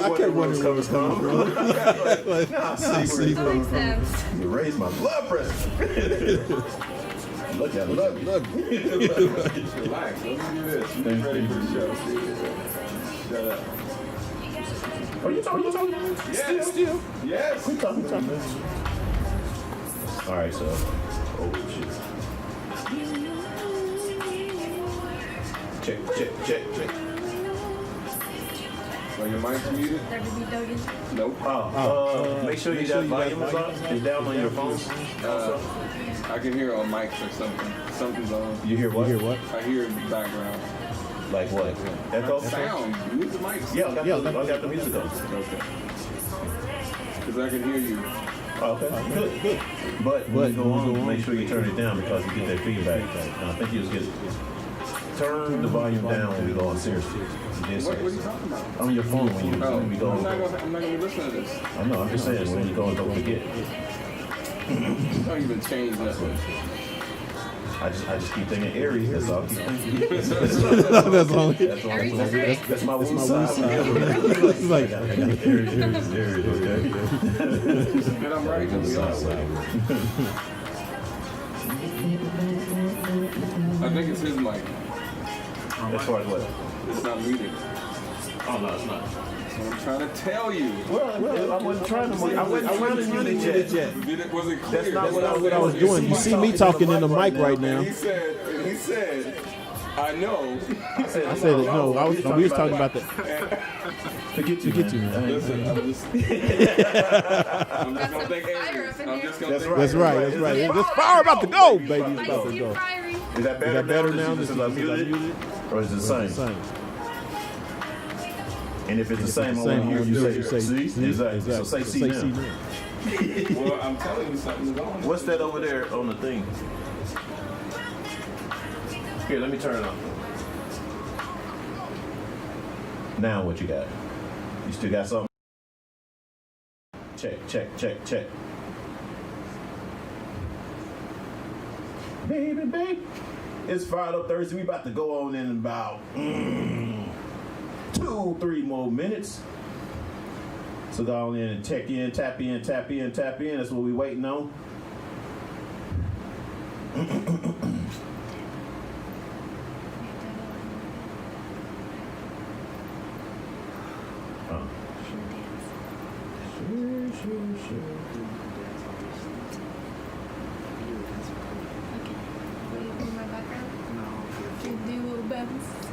kept wondering where it was coming from. See where it comes from. You raised my blood pressure. Look at it. Look. Relax. Let me do this. You ready for the show? Shut up. Are you talking? Yes. Still? Yes. We talking. All right, so. Oh, shit. Check. Are your mics muted? Nope. Make sure you got volume up. It's down on your phone. I can hear on mics or something. Something's on. You hear what? I hear in the background. Like what? Echo? Sound. Mute the mics. Yeah, I got the music on. Okay. Because I can hear you. Okay, good. But when you go on, make sure you turn it down because you get that feedback. I think you just get turn the volume down when we go on serious. What are you talking about? On your phone when we go on. I'm not going to listen to this. I know, I'm just saying when you go and don't forget. Don't even change nothing. I just keep thinking Aries, that's all I keep thinking. That's all. That's my one side. It's like, I got Aries, okay? And I'm right to be honest. I think it's his mic. As far as what? It's not muted. Oh, no, it's not. That's what I'm trying to tell you. Well, I wasn't trying to mute it yet. Was it clear? That's not what what I was doing. You see me talking in the mic right now. He said, I know. I said no. We was talking about that. To get you, man. Listen, I'm just gonna think Aries. I'm just gonna think That's right. This fire about to go, baby. It's about to go. Is that better now? This is muted? Or is it the same? And if it's the same, I want to hear you say C. Exactly. So say C now. Well, I'm telling you something is on. What's that over there on the thing? Here, let me turn it on. Now what you got? You still got something? Check. Baby. It's Fired Up Thursday. We about to go on in about 2-3 more minutes. So go on in and tap in. That's what we waiting on. Sure.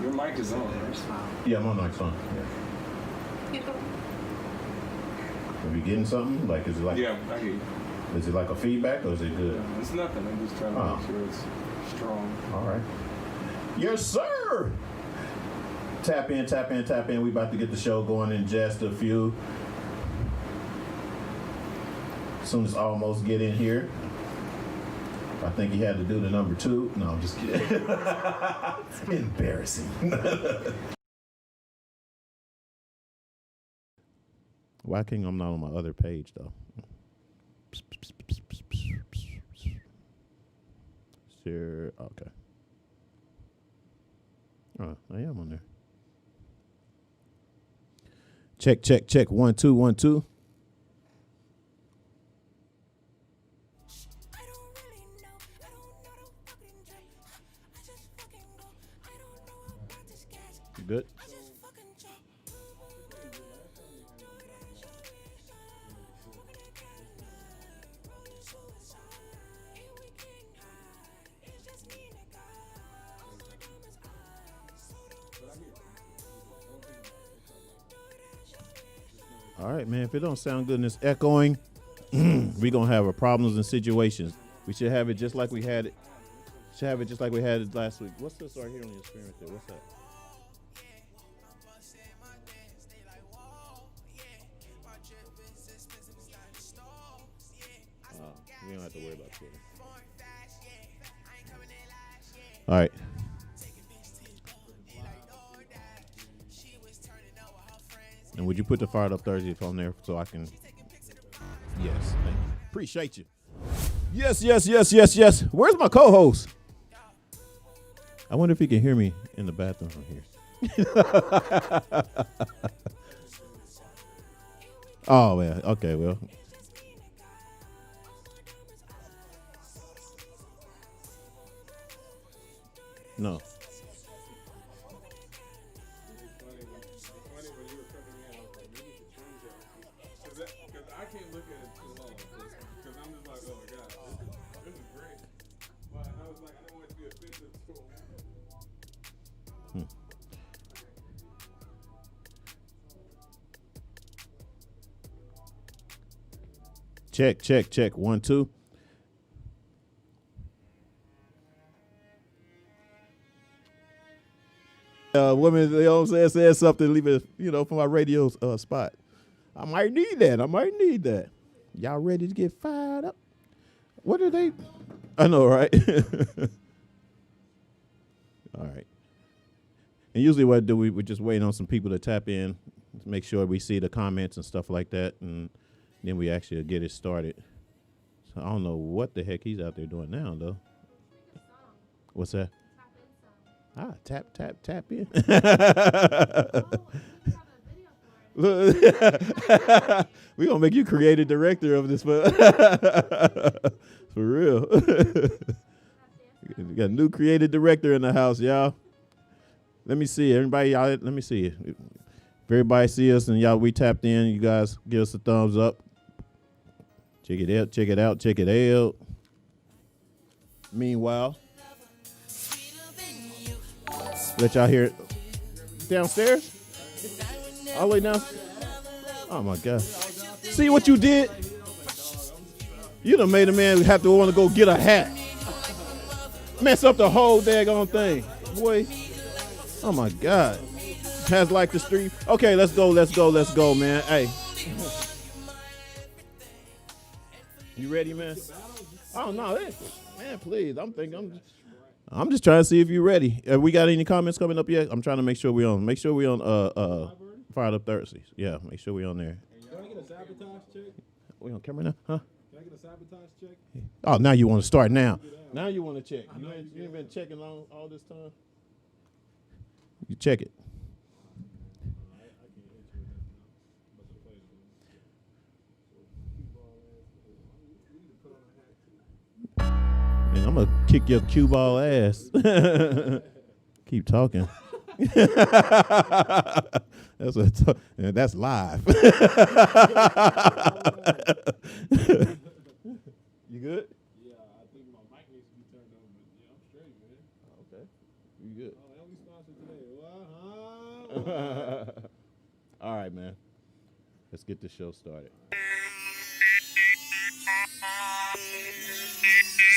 Your mic is on. Yeah, I'm on my phone. Yeah. Are we getting something? Like, is it like? Yeah, I hear you. Is it like a feedback or is it good? It's nothing. I'm just trying to make sure it's strong. All right. Yes, sir. Tap in. We about to get the show going in just a few. As soon as almost get in here. I think he had to do the number 2. No, I'm just kidding. Embarrassing. Why can't I'm not on my other page though? Share. Okay. Oh, I am on there. Check. 1 2 1 2. Good. All right, man. If it don't sound good and it's echoing, we're gonna have a problems and situations. We should have it just like we had it. Should have it just like we had it last week. What's this right here on your screen right there? What's that? We don't have to worry about Twitter. All right. And would you put the Fired Up Thursday on there so I can? Yes, thank you. Appreciate you. Yes. Where's my co-host? I wonder if he can hear me in the bathroom from here. Oh man. Okay. Well. No. I can't look at it too long because I'm just like, oh my god, this is great. But I was like, I didn't want it to be offensive to him. Check. 1, 2. Women, you know what I'm saying, said something, leave it, for my radio spot. I might need that. Y'all ready to get fired up? What are they? I know, right? All right. And usually what do we're just waiting on some people to tap in, to make sure we see the comments and stuff like that, and then we actually get it started. So I don't know what the heck he's out there doing now, though. What's that? Tap in. We gonna make you creative director of this, for real. We got a new creative director in the house, y'all. Let me see everybody. Y'all, let me see it. If everybody see us and y'all, we tapped in. You guys give us a thumbs up. Check it out. Meanwhile, let y'all hear it downstairs. All the way down. Oh my God! See what you did? You done made a man have to want to go get a hat. Mess up the whole daggone thing, boy. Oh my God! Has like the street. Okay, let's go, man. Hey, you ready, man? Oh no, man, please. I'm just trying to see if you're ready. We got any comments coming up yet? I'm trying to make sure we're on. Make sure we're on Fired Up Thursdays. Yeah, make sure we're on there. Can I get a sabotage check? We on camera now? Huh? Can I get a sabotage check? Oh, now you want to start now. Now you want to check. You ain't been checking all this time? You check it. Man, I'm going to kick your cue ball ass. Keep talking. That's live. You good? Yeah, I think my mic needs to be turned on, but yeah, I'm straight, man. Okay. You good? Oh, and we sponsored today. All right, man. Let's get the show started.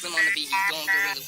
Slim on the beat, he's going gorilla.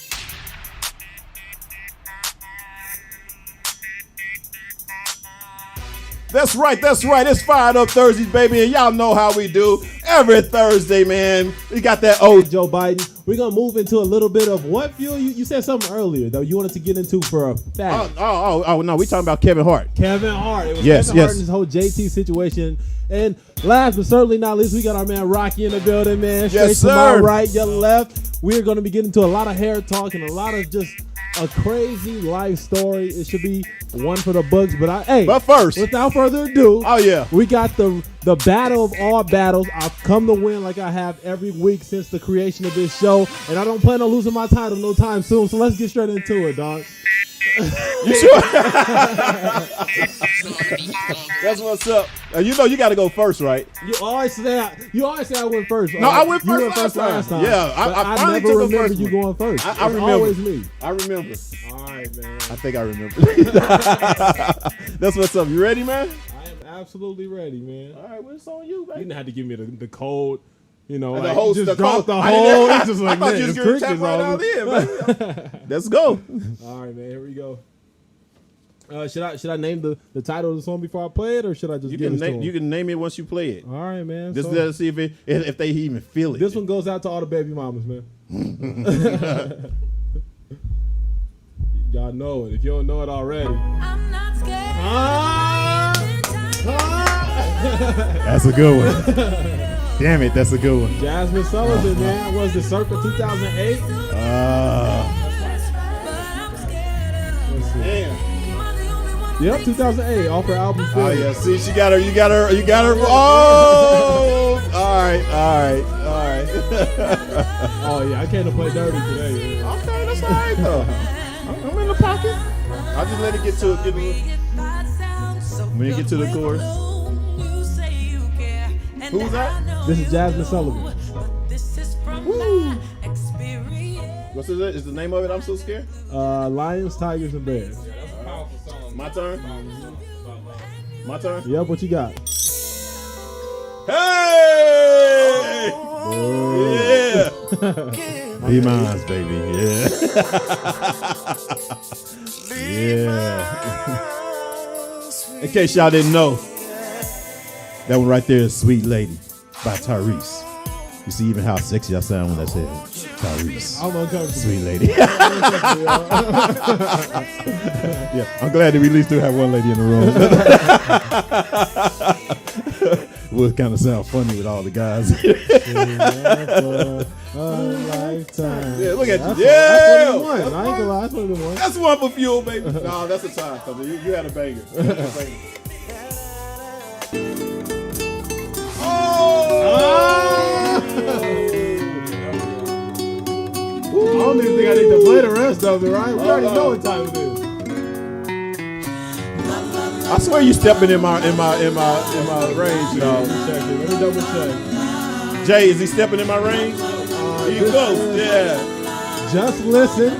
That's right. It's Fired Up Thursdays, baby, and y'all know how we do every Thursday, man. We got that old Joe Biden. We're gonna move into a little bit of what fuel. You said something earlier though. You wanted to get into for a fact. Oh no, we talking about Kevin Hart. Kevin Hart. It was Yes. Kevin Hart and his whole JT situation. And last but certainly not least, we got our man Rocky in the building, man. Straight Yes, to sir. my right, your left. We're gonna be getting into a lot of hair talk and a lot of just a crazy life story. It should be one for the books. But first, without further ado, we got the battle of all battles. I've come to win like I have every week since the creation of this show, and I don't plan on losing my title no time soon. So let's get straight into it, dog. You sure? That's what's up. You know you got to go first, right? You always say I went first. No, I went first, you went last time. Yeah, I finally never took the remember first you one. going first. I It's remember. Always me. I remember. All right, man. I think I remember. That's what's up. You ready, man? I am absolutely ready, man. All right, well, it's on you, You baby. didn't have to give me the code. You know, The like, host, you just the drop code. the I didn't- whole. It's just like, I thought man, you was it's going to tap crickets right all out in, baby. Let's go. All right, man. Here we go. Should I name the title of the song before I play it, or should I just You give can it to him? you can name it once you play it. All right, man. Just So, to see if they even feel it. this one goes out to all the baby mamas, man. Y'all know it. If you don't know it already. I'm not scared. That's a good one. Damn it, that's a good one. Jasmine Sullivan, man. Was it circa 2008? Let's see. Damn. Yep, 2008. Off her album. Oh Philly. yeah, see, you got her. Oh, all right. Oh yeah, I can't play dirty today. Yeah. Okay, that's all right though. I'm in the pocket. I'll just let it get to it. When you get to the chorus. Who's that? This is Jasmine Sullivan. Woo. What's it? Is the name of it? I'm so scared. Lions, Tigers, and Bears. That's a powerful song. My turn. My turn. Yep, what you got? Hey! Oh. Yeah. Be mine, baby. Yeah. Yeah. In case y'all didn't know, that one right there is Sweet Lady by Tyrese. You see even how sexy I sound when I say Tyrese. I'm uncomfortable. Sweet Lady. Yeah, I'm glad that we at least do have one lady in the room. Would kind of sound funny with all the guys. Lifetime. Yeah, look at you. That's Yeah! what I ain't gonna lie, that's what it was. That's one for fuel, baby. No, that's a tie. Cause you had a banger. I don't even think I need to play the rest of it, right? We already know what time it is. I swear you stepping in my range, y'all. Check it. Let me double check. Jay, is he stepping in my range? He this close, is yeah. Just Listen,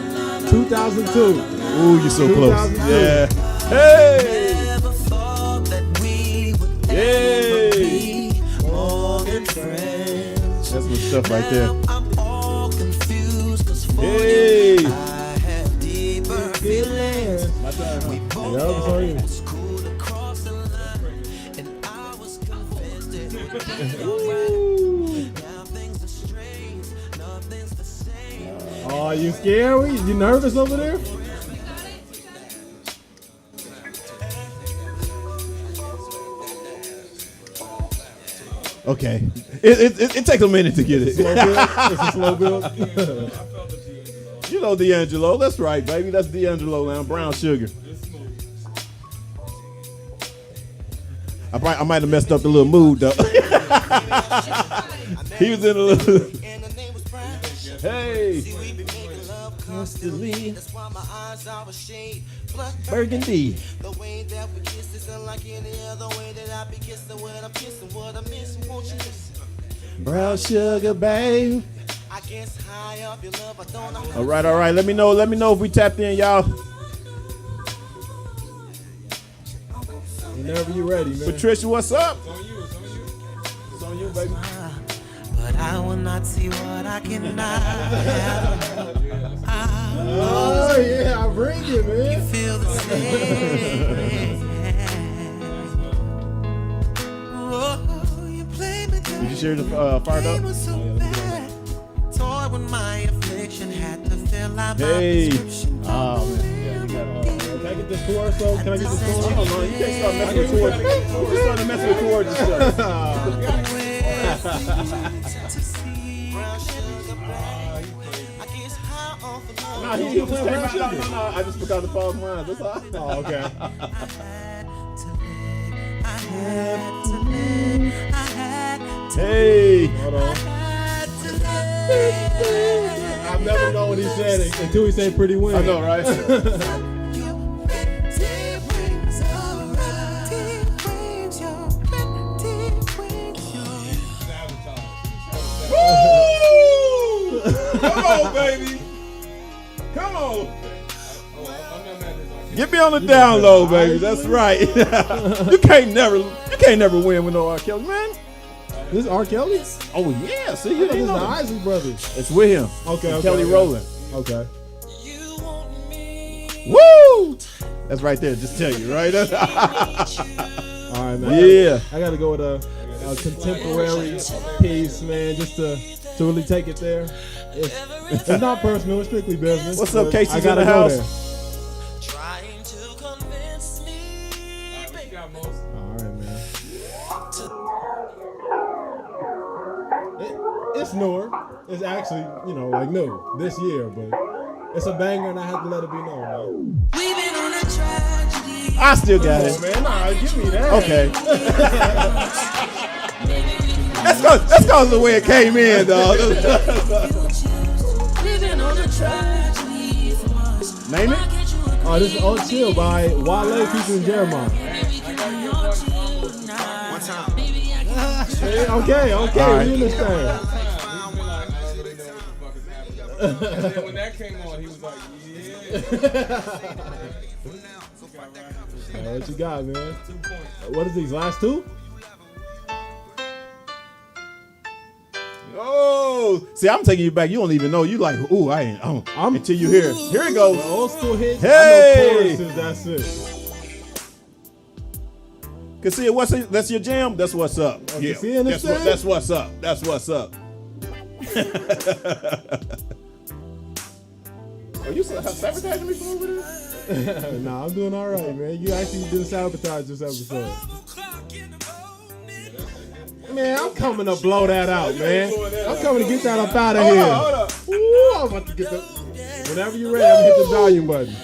2002. Ooh, you're so close. 2002. Yeah. Hey! Hey! That's some stuff right there. Hey! My turn, huh? Yup, it's on you. Oh, you scared? You nervous over there? Okay. It takes a minute to get it. Slow build? It's a slow build? You know D'Angelo. That's right, baby. That's D'Angelo now. Brown sugar. I might have messed up the little mood, though. He was in a little... Hey. Constantly. Burgundy. The way that we kiss isn't like any other way that I be kissing when I'm kissing what I miss. Won't you listen? Brown sugar, babe. I guess high up your love, I don't know. All right. Let me know if we tapped in, y'all. Whenever you ready, man. Patricia, what's up? It's on you, baby. But I will not see what I cannot have. Oh, yeah, I bring it, man. Feel the same. Oh, you play me Did you share the fired up? so bad. Toy when my affliction had to fill out my Hey. prescription. Oh, man. Yeah, you got Can I get this chorus, though? Can I get this chorus? Oh, no, you can't start messing with chords. You're starting to mess with chords and stuff. Brown sugar, babe. I guess how often Nah, he just came out. No. I just forgot to pause mine. That's all. Oh, okay. Hey. Hold on. I've never known what he said until he said pretty win. I know, right? Woo! Come on, baby. Come on. Get me on the down low, baby. That's right. You can't never win with no R. Kelly, man. This is R. Kelly? Oh yeah, see, This you is didn't the know. Isley Brothers. It's with him. Okay. Kelly Rowland. Okay. Woo! That's right there. Just tell you, right? All right, man. Yeah. I got to go with a contemporary piece, man, just to really take it there. It's not personal, it's strictly business. What's up, but Casey's I gotta in the go house? there. Trying to convince me. What you got, Most? All right, man. It's newer. It's actually, like new this year, but it's a banger and I have to let it be known, man. We've been on a tragedy. I still got it. Man, nah, give me that. Okay. Let's go the way it came in, dog. Name it? Oh, this is Oh Chill by Wale featuring Jeremiah. Okay, All right. we understand. He's been like, I don't really know what the fuck is happening. And then when that came on, he was like, yeah. What you got, man? 2 points. What is these last two? Oh, see, I'm taking you back. You don't even know. You like, ooh, I ain't. I'm until you hear. Here it goes. Old school hits. Hey! I know choruses, that's it. Cause see, that's your jam. That's what's up. you seeing this thing? That's what's up. That's what's up. Are you sabotaging me for over there? Nah, I'm doing all right, man. You actually didn't sabotage this episode. Man, I'm coming to blow that out, man. I'm coming to get that up out of here. Hold up. Ooh, I'm about to get the. Whenever you're ready, I'm gonna hit the volume button.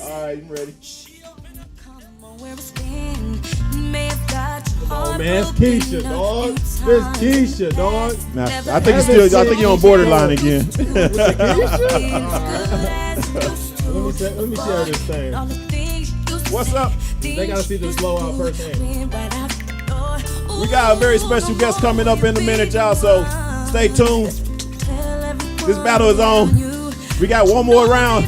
All right, I'm ready. Oh man, it's Keisha, dog. It's Keisha, dog. Now, I think you're on borderline again. Let me share this thing. What's up? They gotta see this blowout firsthand. We got a very special guest coming up in a minute, y'all. So stay tuned. This battle is on. We got one more round.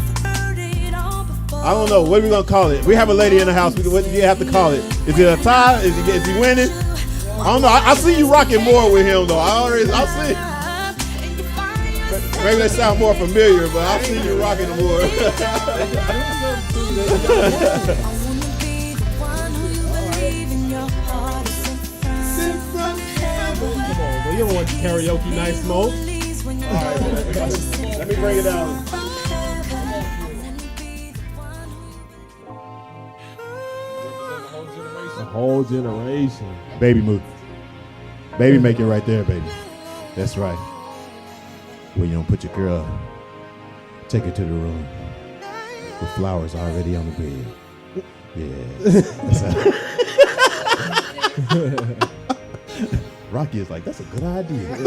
I don't know. What are we going to call it? We have a lady in the house. What do you have to call it? Is it a tie? Is he winning? I don't know. I see you rocking more with him, though. I see. Maybe they sound more familiar, but I see you rocking more. Come on, but you don't want karaoke night smoke. All right, let me bring it down. The whole generation. Baby move. Baby make it right there, baby. That's right. When you don't put your girl, take her to the room with flowers already on the bed. Yeah. Rocky is like, that's a good idea.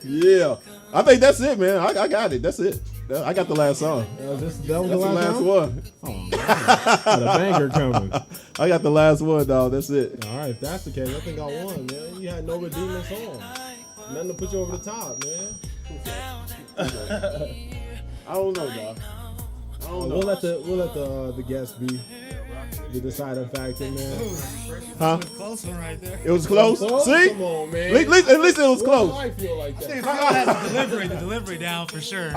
Yeah. I think that's it, man. I got it. That's it. I got the last song. That was That's the the last song? one. Oh, got a banger coming. I got the last one, dog. That's it. All right, if that's the case, I think I won, man. You had no redeeming song. Nothing to put you over the top, man. I don't know, dog. I don't know. We'll let the guests be the deciding factor, man. Huh? Close one right there. It was close. See? Come on, man. At least it was What close. do I feel like that? I had the delivery down for sure. We're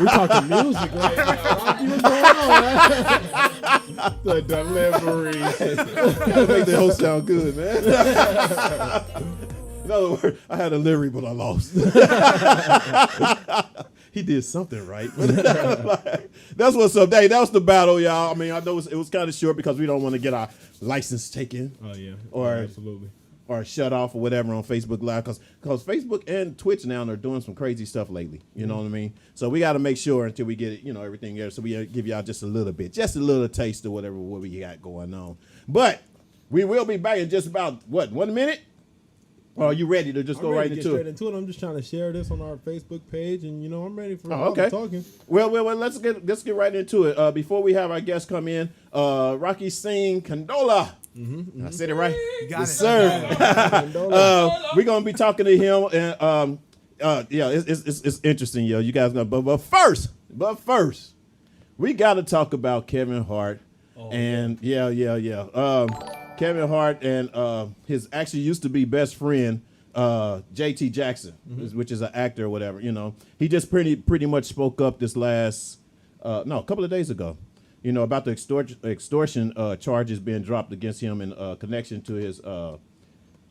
talking music right now. Rocky, what's going on, man? The delivery. Make the host sound good, man. In other words, I had a delivery, but I lost. He did something right. That's what's up. Hey, that was the battle, y'all. I mean, I know it was kind of short because we don't want to get our license taken. Oh, yeah. Or- absolutely. Or shut off or whatever on Facebook Live, because Facebook and Twitch now are doing some crazy stuff lately. You know what I mean? So we got to make sure until we get it, everything there. So we give y'all just a little bit, just a little taste of what we got going on. But we will be back in just about 1 minute. Or are you ready to just go right into it? I'm just trying to share this on our Facebook page, and I'm ready for Oh, all the okay. talking. Well, let's get right into it. Before we have our guests come in, Rocky Singh Condola. I said it right. You got Yes, it. sir. We're gonna be talking to him, and yeah, it's interesting, yo. You guys gonna, but first, we got to talk about Kevin Hart, and yeah. Kevin Hart and his actually used to be best friend, J.T. Jackson, which is an actor or whatever. He just pretty much spoke up this last a couple of days ago. About the extortion charges being dropped against him in connection to his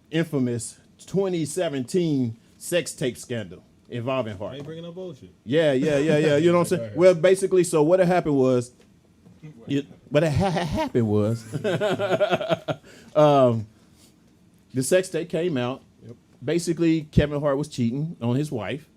infamous 2017 sex tape scandal involving Hart. I ain't bringing up bullshit. Yeah. You know what I'm saying? Well, basically, so what happened was, the sex tape came out. Yep. Basically, Kevin Hart was cheating on his wife,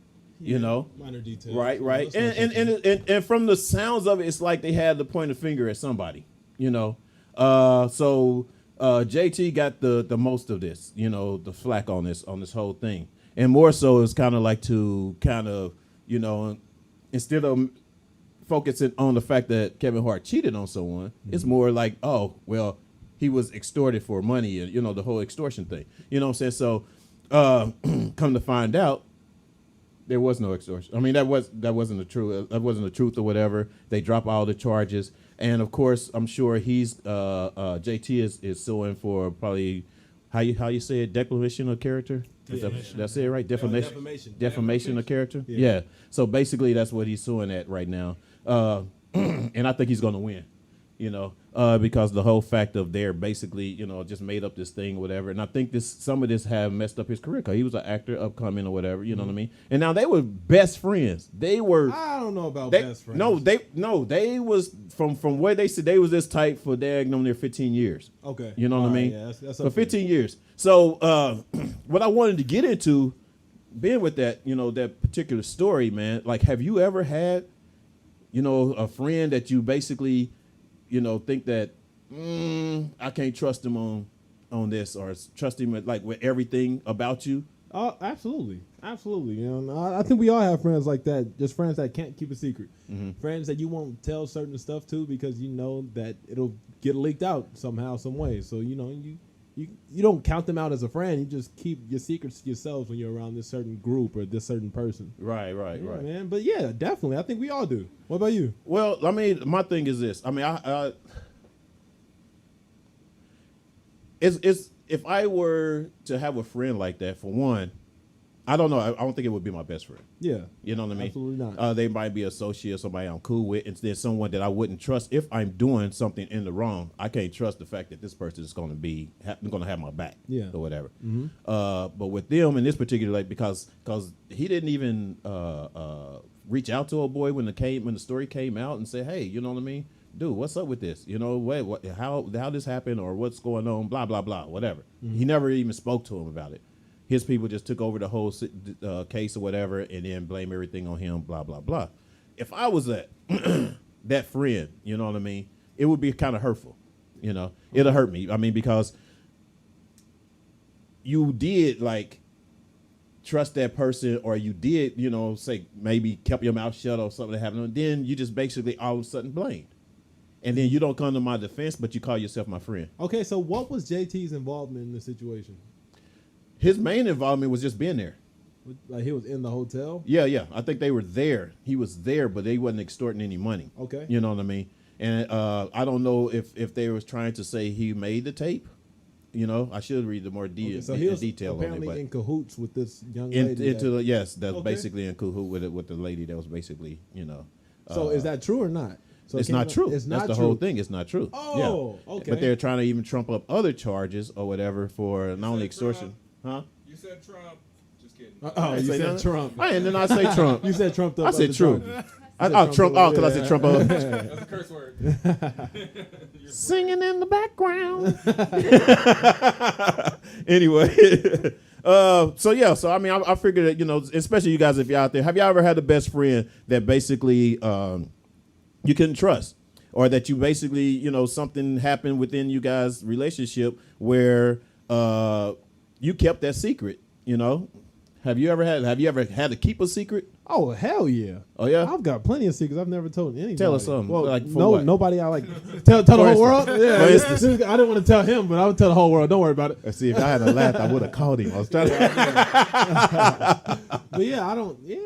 You know, minor details. right. That's not And from the sounds of it, it's like they had to point a finger at somebody. You know, so JT got the most of this. You know, the flack on this whole thing, and more so it's kind of like to kind of instead of focusing on the fact that Kevin Hart cheated on someone, it's more like, oh well, he was extorted for money, and the whole extortion thing. You know what I'm saying? So come to find out, there was no extortion. I mean, that wasn't the truth. That wasn't the truth or whatever. They drop all the charges, and of course, I'm sure he's JT is suing for probably how you say it, declaration of character. That's it, right? Defamation of character. Yeah. So basically, that's what he's suing at right now, and I think he's going to win. Because the whole fact of they're basically, just made up this thing or whatever. And I think some of this have messed up his career because he was an actor upcoming or whatever, you know what I mean? And now they were best friends. I don't know about best friends. They was from where they said they was this tight for their 15 years. Okay. You know what I mean? Yeah, that's for 15 years. So what I wanted to get into, being with that, that particular story, man, like, have you ever had, a friend that you basically, think that I can't trust him on this, or trust him with everything about you? Oh, absolutely. I think we all have friends like that. Just friends that can't keep a secret. Mm-hmm. Friends that you won't tell certain stuff to because you know that it'll get leaked out somehow, some way. So you don't count them out as a friend. You just keep your secrets to yourselves when you're around this certain group or this certain person. Right, man. But yeah, definitely. I think we all do. What about you? Well, I mean, my thing is this. I mean, it's if I were to have a friend like that, for one, I don't know. I don't think it would be my best friend. Yeah. You know what I mean? Absolutely not. They might be associate, somebody I'm cool with, and then someone that I wouldn't trust if I'm doing something in the wrong. I can't trust the fact that this person is going to have my back, or whatever. Mm-hmm. But with them in this particular, because he didn't even reach out to a boy when the story came out and say, hey, you know what I mean? Dude, what's up with this? How this happened, or what's going on? Blah blah blah, whatever. Mm-hmm. He never even spoke to him about it. His people just took over the whole case or whatever, and then blame everything on him, blah, blah, blah. If I was that friend, you know what I mean, it would be kind of hurtful, It'll hurt me. I mean, because you did, trust that person, or you did, say maybe kept your mouth shut or something that happened, and then you just basically all of a sudden blamed. And then you don't come to my defense, but you call yourself my friend. Okay, so what was JT's involvement in the situation? His main involvement was just being there. Like he was in the hotel? Yeah. I think they were there. He was there, but they wasn't extorting any money. Okay. You know what I mean? And I don't know if they was trying to say he made the tape. I should read the more so he was detail on it. Apparently in cahoots with this young lady. That's basically in cahoots with the lady that was basically, So is that true or not? So it's not true. It's not That's the true. whole thing. It's not true. Oh, yeah. Okay. But they're trying to even trump up other charges or whatever for not only extortion. Huh? You said Trump. Just kidding. You said Trump. And then I say Trump. You said Trump. I said Trump. Trump. Oh, because I said Trump. That's a curse word. Singing in the background. Anyway. So I mean, I figured that, especially you guys, if you're out there, have y'all ever had a best friend that basically you couldn't trust, or that you basically, something happened within you guys' relationship where you kept that secret, Have you ever had to keep a secret? Oh, hell yeah. Oh, yeah? I've got plenty of secrets I've never told anybody. Tell us something. Well, what? Nobody I tell the whole world? Yeah. For instance. I didn't want to tell him, but I would tell the whole world. Don't worry about it. Let's see, if I had a laugh, I would have called him. I was trying to. But yeah,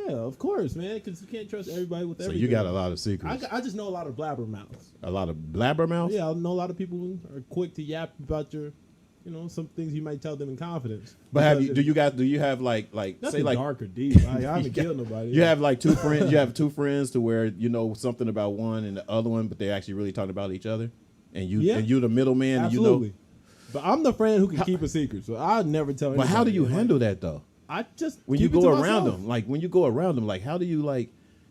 of course, man, because you can't trust everybody with everything. So you got a lot of secrets. I just know a lot of blabbermouths. A lot of blabbermouths? Yeah, I know a lot of people are quick to yap about your... some things you might tell them in confidence. But do you have like nothing say like dark or deep? I haven't killed nobody. You have like two friends. You have two friends to where something about one and the other one, but they actually really talking about each other, and you the middleman. Absolutely. But I'm the friend who can keep a secret, so I'd never tell anybody. But how do you handle that though? I just when you go around them, like how do you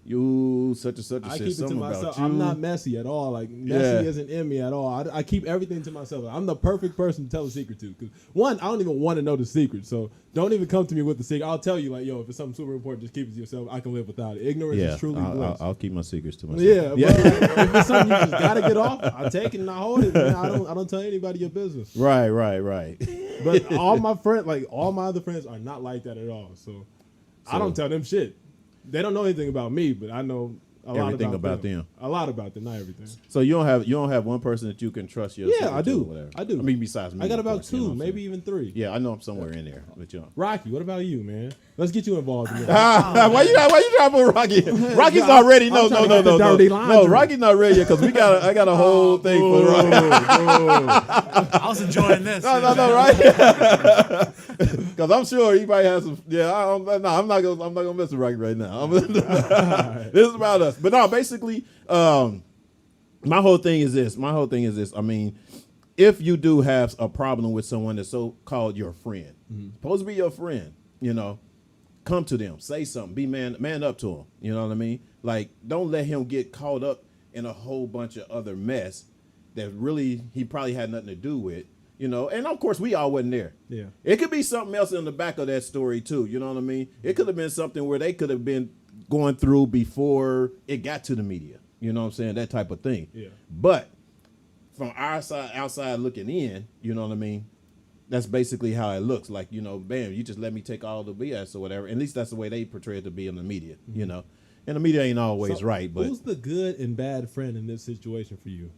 you such and such and I said keep it to something myself. about you. I'm not messy at all. Like messy isn't in me at all. I keep everything to myself. I'm the perfect person to tell a secret to. Because one, I don't even want to know the secret. So don't even come to me with the secret. I'll tell you like, yo, if it's something super important, just keep it to yourself. I can live without it. Ignorance is truly bliss. I'll keep my secrets to myself. Yeah, but like, if it's something you just gotta get off, I take it and I hold it. Man. I don't tell anybody your business. Right. But all my friends, like all my other friends, are not like that at all. So I don't tell them shit. They don't know anything about me, but I know Everything about them. A lot about them, not everything. So you don't have one person that you can trust your Yeah, I do. or whatever. I do. I mean, besides me, I got of about course, you know two, what I'm maybe saying? even three. Yeah, I know I'm somewhere in there, but you know. Rocky, what about you, man? Let's get you involved. In Why you trying to put Rocky? Rocky's already I'm trying to get the dirty laundry. No, Rocky's not ready yet because I got a whole thing for Rocky. I was enjoying this. No, right? Because I'm sure he probably has some. Yeah, I'm not gonna mess with Rocky right now. This is about us. But no, basically, my whole thing is this. I mean, if you do have a problem with someone that's so called your friend, supposed to be your friend, you know, come to them, say something, be man up to him. You know what I mean? Like, don't let him get caught up in a whole bunch of other mess that really he probably had nothing to do with. You know, and of course we all wasn't there. Yeah. It could be something else in the back of that story too. You know what I mean? It could have been something where they could have been going through before it got to the media. You know what I'm saying? That type of thing. Yeah. But from our side, outside looking in, you know what I mean? That's basically how it looks. Like, you know, bam, you just let me take all the BS or whatever. At least that's the way they portray it to be in the media, you know. And the media ain't always So, right, but who's the good and bad friend in this situation for you?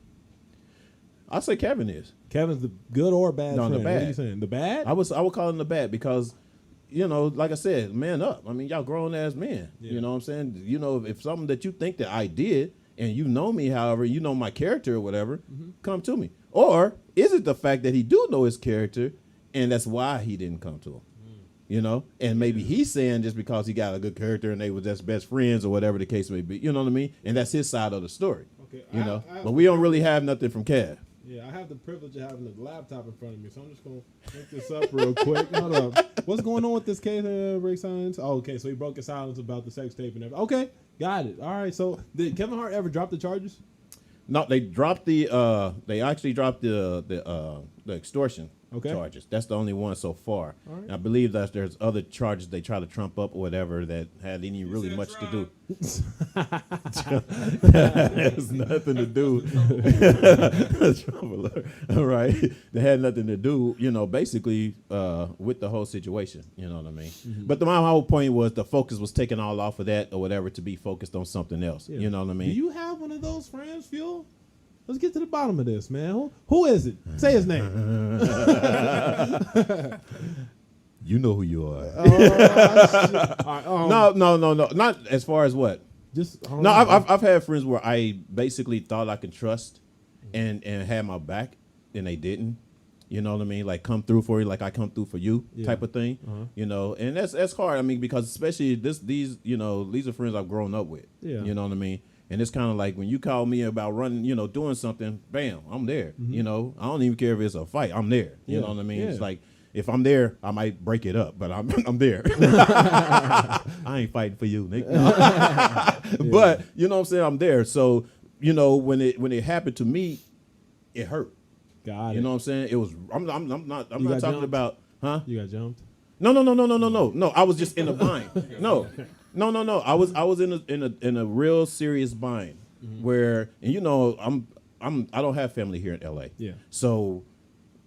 I'll say Kevin is. Kevin's the good or bad No, the friend? What bad. are you saying? The bad? I would call him the bad because, you know, like I said, man up. I mean, y'all grown ass men. Yeah. You know what I'm saying? You know, if something that you think that I did and you know me, however, you know my character or whatever, come to me. Or is it the fact that he do know his character and that's why he didn't come to him? You know, and maybe he's saying just because he got a good character and they were just best friends or whatever the case may be. You know what I mean? And that's his side of the story. Okay. You know, but we don't really have nothing from Kev. Yeah, I have the privilege of having a laptop in front of me, so I'm just going to make this up real quick. Hold up. What's going on with this case? Break silence? Oh, okay, so he broke his silence about the sex tape and everything. Okay, got it. All right, so did Kevin Hart ever drop the charges? No, they dropped they actually dropped the extortion charges. That's the only one so far. All right. And I believe that there's other charges they try to trump up or whatever that had any really much to do. Has nothing to do. All right. They had nothing to do, you know, basically with the whole situation. You know what I mean? But my whole point was the focus was taken all off of that or whatever to be focused on something else. Yeah. You know what I mean? Do you have one of those friends, Fuel? Let's get to the bottom of this, man. Who is it? Say his name. You know who you are. All right, No. Not as far as what. just No, I've had friends where I basically thought I could trust and had my back, and they didn't. You know what I mean? Like come through for you, like I come through for you, type of thing. You know, and that's hard. I mean, because especially these are friends I've grown up with. Yeah. You know what I mean? And it's kind of like when you call me about running, you know, doing something, bam, I'm there. You know, I don't even care if it's a fight, I'm there. You know what I mean? It's like if I'm there, I might break it up, but I'm there. I ain't fighting for you, Nick. But you know what I'm saying? I'm there. So you know when it happened to me, it hurt. Got it. You know what I'm saying? It was. I'm not got talking jumped? about. Huh? You got jumped? No. I was just in a bind. No. I was in a real serious bind where, and you know, I don't have family here in LA. Yeah. So,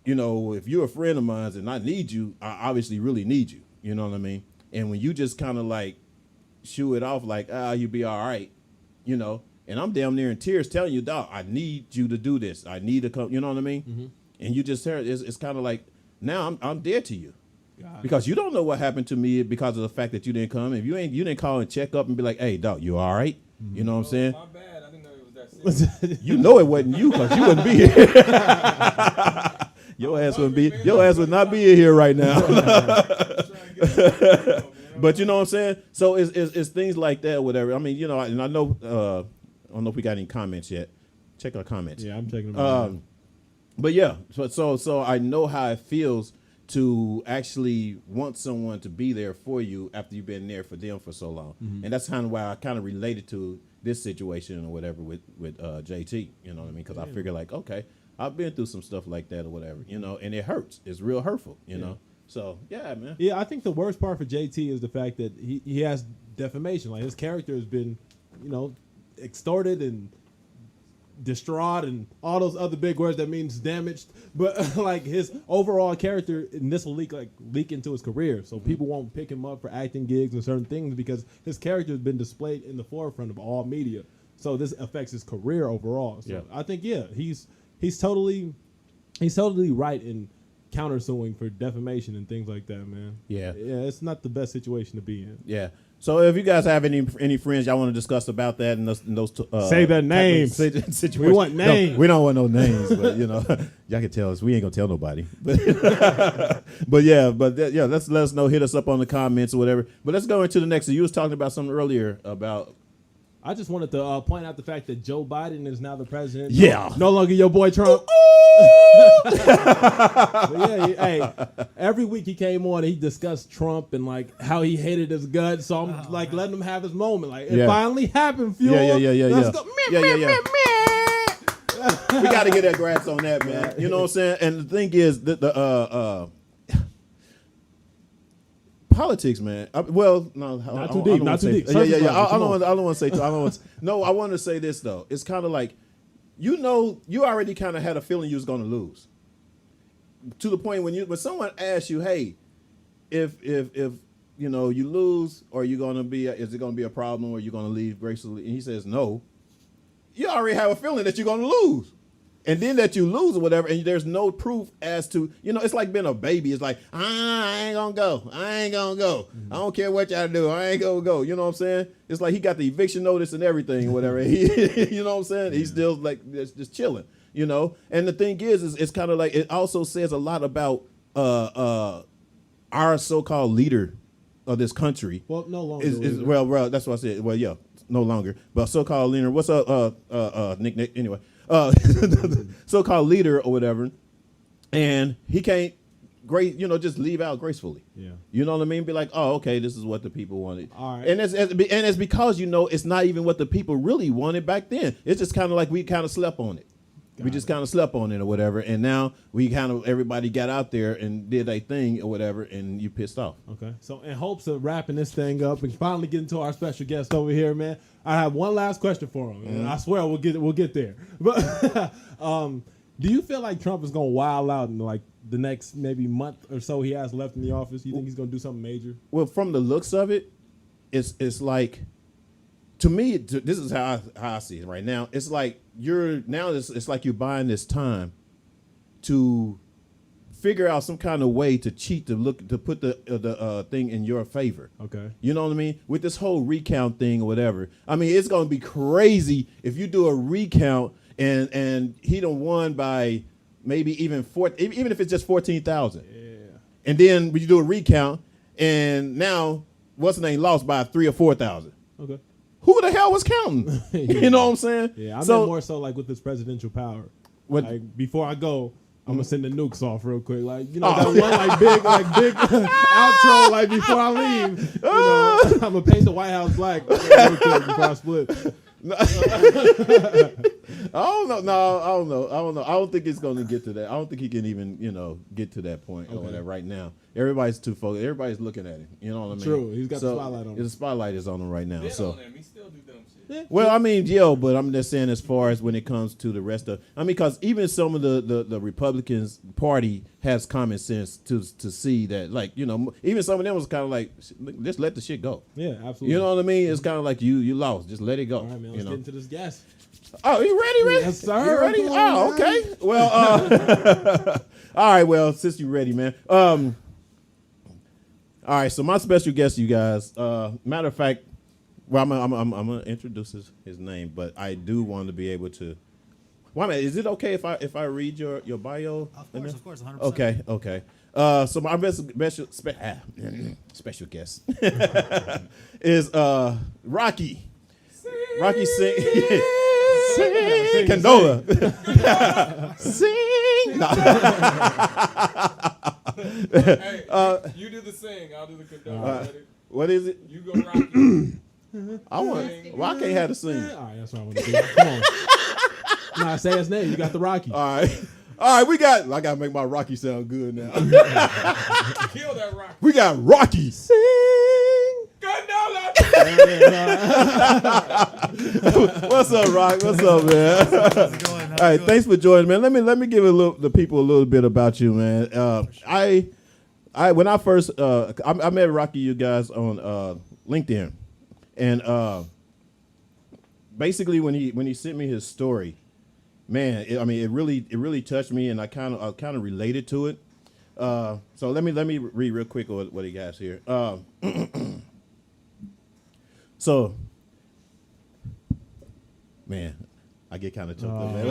you know, if you're a friend of mine and I need you, I obviously really need you. You know what I mean? And when you just kind of like shoo it off like, you'll be all right, you know, and I'm damn near in tears telling you, dog, I need you to do this. I need to come, you know what I mean? And you just heard it's kind of like, now I'm dead to you. Because you don't know what happened to me because of the fact that you didn't come. If you didn't call and check up and be like, hey, dog, you all right? You know what I'm saying? My bad. I didn't know it was that serious. You know it wasn't you because you wouldn't be here. Your ass would not be here right now. But you know what I'm saying? So it's things like that or whatever. I mean, you know, and I know I don't know if we got any comments yet. Check our comments. Yeah, I'm checking them out. But yeah, so I know how it feels to actually want someone to be there for you after you've been there for them for so long. And that's kind of why I kind of related to this situation or whatever with JT, you know what I mean? Because I figure like, okay, I've been through some stuff like that or whatever, you know, and it hurts. It's real hurtful, you know? So, yeah, man. Yeah, I think the worst part for JT is the fact that he has defamation. Like, his character has been, you know, extorted and distraught and all those other big words that means damaged. But, like, his overall character, and this will leak into his career. So people won't pick him up for acting gigs and certain things because his character has been displayed in the forefront of all media. So this affects his career overall. So I think, he's totally right in countersuing for defamation and things like that, man. Yeah, it's not the best situation to be in. Yeah. So if you guys have any friends y'all want to discuss about that and those say their names. We want names. No, we don't want no names, but you know, y'all can tell us. We ain't gonna tell nobody. But let us know. Hit us up on the comments or whatever. But let's go into the next. You was talking about something earlier about. I just wanted to point out the fact that Joe Biden is now the president. Yeah. No longer your boy Trump. Hey, every week he came on and he discussed Trump and like how he hated his guts. So I'm letting him have his moment. Like it finally happened, Fuel. Let's go. We got to get that grasp on that, man. You know what I'm saying? And the thing is that the politics, man. Not too deep. I don't want to say. No, I want to say this though. It's kind of like, you know, you already kind of had a feeling you was going to lose. To the point when someone asks you, hey, if you know you lose, or you going to be, is it going to be a problem, or you going to leave gracefully? And he says no. You already have a feeling that you're going to lose. And then that you lose or whatever, and there's no proof as to, you know, it's like being a baby. It's like, I ain't gonna go. I don't care what y'all do. I ain't gonna go. You know what I'm saying? It's like he got the eviction notice and everything or whatever. You know what I'm saying? He's still like just chilling, you know? And the thing is it's kind of like, it also says a lot about our so-called leader of this country. Well, no longer. Well, that's what I said. Well, yeah, no longer. But so-called leader, what's up, Nick, anyway. So-called leader or whatever, and he can't just leave out gracefully. Yeah, you know what I mean? Be like, oh, okay, this is what the people wanted. All right, and it's because it's not even what the people really wanted back then. It's just kind of like we kind of slept on it. We just kind of slept on it or whatever, and now everybody got out there and did a thing or whatever, and you pissed off. Okay, so in hopes of wrapping this thing up and finally getting to our special guest over here, man, I have one last question for him, and I swear we'll get there. But do you feel like Trump is gonna wild out in like the next maybe month or so he has left in the office? You think he's gonna do something major? Well, from the looks of it, it's like, to me, this is how I see it right now. It's like it's like you're buying this time to figure out some kind of way to cheat, to put the thing in your favor. Okay. You know what I mean? With this whole recount thing or whatever. I mean, it's going to be crazy if you do a recount and he done won by maybe even if it's just 14,000. Yeah. And then when you do a recount and now what's the name lost by 3,000 or 4,000. Okay. Who the hell was counting? You know what I'm saying? Yeah, I meant more so like with this presidential power. Like before I go, I'm gonna send the nukes off real quick. Like, you know, that one big outro like before I leave. You know, I'm gonna paint the White House black real quick before I split. I don't know. I don't think it's going to get to that. I don't think he can even, get to that point or whatever right now. Everybody's too focused. Everybody's looking at him. You know what I mean? True. He's got the spotlight on him. The spotlight is on him right now. So. On him. He still do dumb shit. Yeah. Well, I mean, but I'm just saying as far as when it comes to the rest of, because even some of the Republicans party has common sense to see that, like, even some of them was kind of like, just let the shit go. Yeah, absolutely. You know what I mean? It's kind of like you lost. Just let it go. All right, man. Let's get into this gas. Oh, you ready? Yes, sir. You ready? Oh, okay. Well, all right. Well, since you ready, man. All right. So my special guest, you guys. Matter of fact, well, I'm gonna introduce his name, but I do want to be able to. Well, I mean, is it okay if I read your bio? Of course, 100%. Okay. So my special guest is Rocky. Rocky sing. Condola. Sing. No. Hey, you do the sing. I'll do the conductor. Ready? What is it? You go Rocky. I want. Well, I can't have the scene. All right, that's what I want to do. Come on. Nah, say his name. You got the Rocky. All right. All right, we got. I gotta make my Rocky sound good now. Kill that Rocky. We got Rocky. Sing. Gondola. What's up, Rock? What's up, man? How's it going? All right, thanks for joining, man. Let me give the people a little bit about you, man. When I first I met Rocky, you guys on LinkedIn, and basically when he sent me his story, man, it really touched me, and I kind of related to it. So let me read real quick what he has here. So, man, I get kind of choked up, man.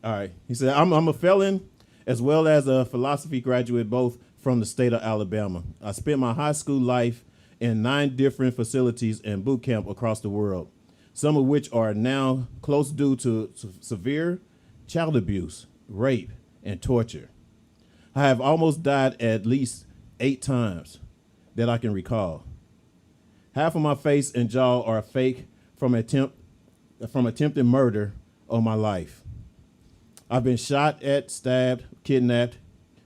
All right. He said, I'm a felon as well as a philosophy graduate, both from the state of Alabama. I spent my high school life in 9 different facilities and boot camp across the world, some of which are now closed due to severe child abuse, rape, and torture. I have almost died at least 8 times that I can recall. Half of my face and jaw are fake from attempted murder on my life. I've been shot at, stabbed, kidnapped,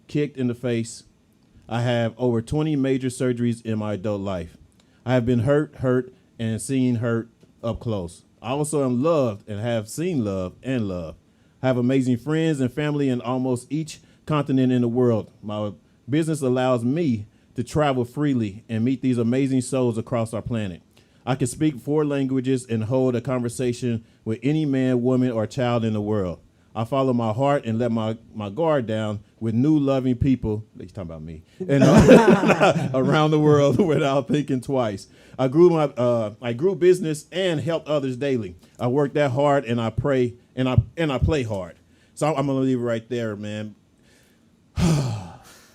kicked in the face. I have over 20 major surgeries in my adult life. I have been hurt, and seen hurt up close. I also am loved and have seen love and love. I have amazing friends and family in almost each continent in the world. My business allows me to travel freely and meet these amazing souls across our planet. I can speak 4 languages and hold a conversation with any man, woman, or child in the world. I follow my heart and let my guard down with new loving people. He's talking about me. And around the world without thinking twice. I grew business and helped others daily. I work that hard and I pray and I play hard. So I'm gonna leave it right there, man.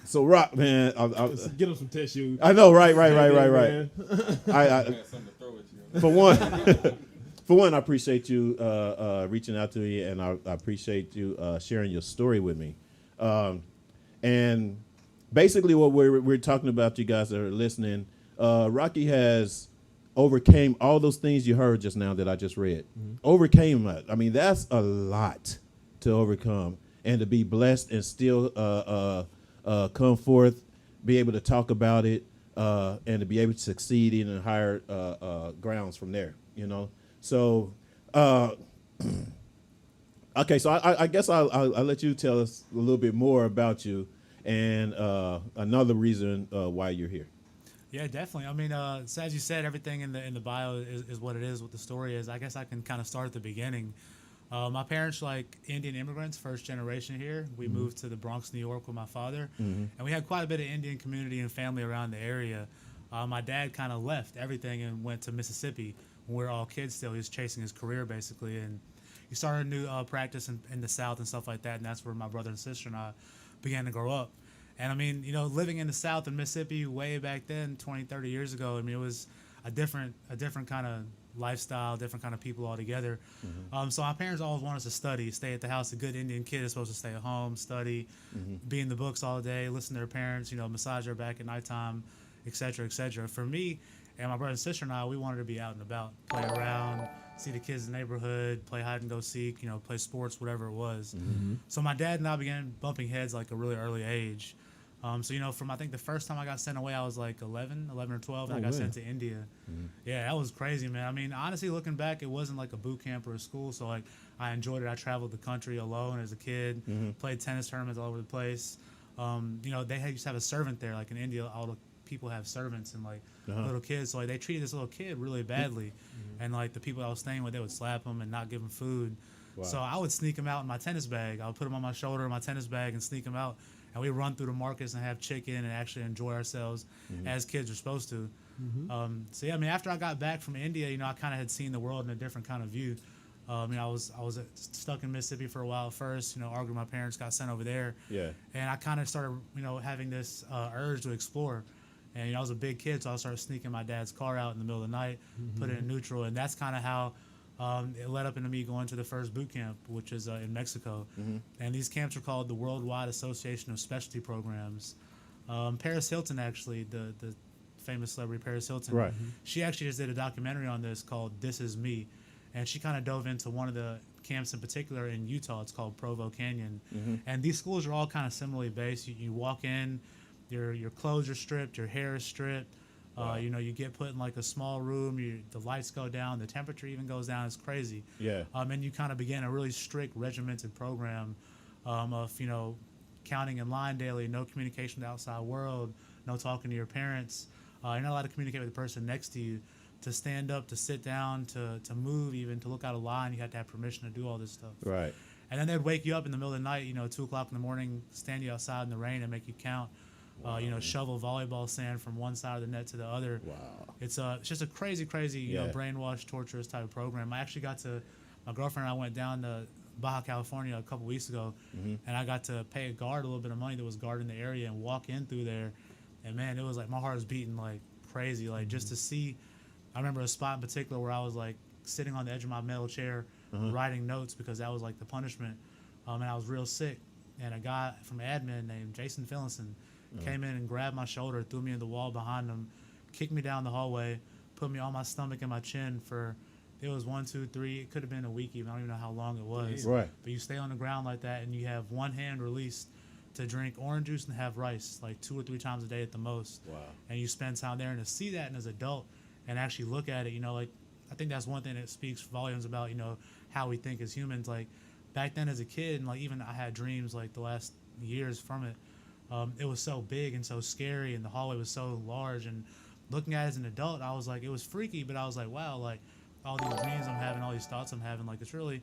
So Rock, man, Get him some tissue. I know, right. Man. I got something to throw at you. For one, I appreciate you reaching out to me, and I appreciate you sharing your story with me. And basically, what we're talking about, you guys that are listening, Rocky has overcame all those things you heard just now that I just read. Mm-hmm. Overcame that. I mean, that's a lot to overcome, and to be blessed and still come forth, be able to talk about it, and to be able to succeed in higher grounds from there. You know. So, okay. So I guess I'll let you tell us a little bit more about you and another reason why you're here. Yeah, definitely. I mean, so as you said, everything in the bio is what it is, what the story is. I guess I can kind of start at the beginning. My parents are like Indian immigrants, first generation here. We moved to the Bronx, New York with my father, and we had quite a bit of Indian community and family around the area. My dad kind of left everything and went to Mississippi when we were all kids still. He was chasing his career, basically, and he started a new practice in the South and stuff like that, and that's where my brother and sister and I began to grow up. And, I mean, you know, living in the South in Mississippi way back then, 20, 30 years ago, I mean, it was a different kind of lifestyle, different kind of people altogether. So my parents always wanted us to study, stay at the house. A good Indian kid is supposed to stay at home, study, be in the books all day, listen to their parents, you know, massage their back at nighttime, et cetera, et cetera. For me and my brother and sister and I, we wanted to be out and about, play around, see the kids in the neighborhood, play hide and go seek, you know, play sports, whatever it was. So my dad and I began bumping heads like a really early age. So, you know, from I think the first time I got sent away, I was like 11 or 12, and I got sent to India. Yeah, that was crazy, man. I mean, honestly, looking back, it wasn't like a boot camp or a school, so, like, I enjoyed it. I traveled the country alone as a kid, played tennis tournaments all over the place. You know, they used to have a servant there. Like, in India, all the people have servants and, like, little kids. So, like, they treated this little kid really badly. And, like, the people I was staying with, they would slap him and not give him food. Wow. So I would sneak him out in my tennis bag. I would put him on my shoulder in my tennis bag and sneak him out. And we run through the markets and have chicken and actually enjoy ourselves as kids are supposed to. So yeah, I mean, after I got back from India, you know, I kind of had seen the world in a different kind of view. You know, I was stuck in Mississippi for a while at first. You know, arguing with my parents, got sent over there. Yeah. And I kind of started, you know, having this urge to explore. And you know, I was a big kid, so I started sneaking my dad's car out in the middle of the night, put it in neutral, and that's kind of how it led up into me going to the first boot camp, which is in Mexico. And these camps are called the Worldwide Association of Specialty Programs. Paris Hilton, actually, the famous celebrity Paris Hilton, Right. she actually just did a documentary on this called This Is Me. And she kind of dove into one of the camps in particular in Utah. It's called Provo Canyon. And these schools are all kind of similarly based. You walk in, your clothes are stripped, your hair is stripped. You know, you get put in like a small room. The lights go down, the temperature even goes down. It's crazy. Yeah. And you kind of begin a really strict, regimented program of counting in line daily, no communication with the outside world, no talking to your parents. You're not allowed to communicate with the person next to you. To stand up, to sit down, to move, even to look out of line, you had to have permission to do all this stuff. Right. And then they'd wake you up in the middle of the night, 2 o'clock in the morning, stand you outside in the rain and make you count. Shovel volleyball sand from one side of the net to the other. Wow. It's just a crazy, brainwash, torturous type of program. I actually my girlfriend and I went down to Baja California a couple weeks ago, and I got to pay a guard a little bit of money that was guarding the area and walk in through there. And man, it was like my heart was beating like crazy, like just to see. I remember a spot in particular where I was like sitting on the edge of my metal chair writing notes because that was like the punishment. And I was real sick. And a guy from admin named Jason Phillinson came in and grabbed my shoulder, threw me in the wall behind him, kicked me down the hallway, put me on my stomach and my chin for, it was 1, 2, 3, it could have been a week even. I don't even know how long it was. Right. But you stay on the ground like that and you have one hand released to drink orange juice and have rice like 2 or 3 times a day at the most. Wow. And you spend time there, and to see that and as an adult and actually look at it, like I think that's one thing that speaks volumes about, how we think as humans. Like back then as a kid, and like even I had dreams like the last years from it. It was so big and so scary, and the hallway was so large. And looking at it as an adult, I was like, it was freaky, but I was like, wow, like all these dreams I'm having, all these thoughts I'm having, like it's really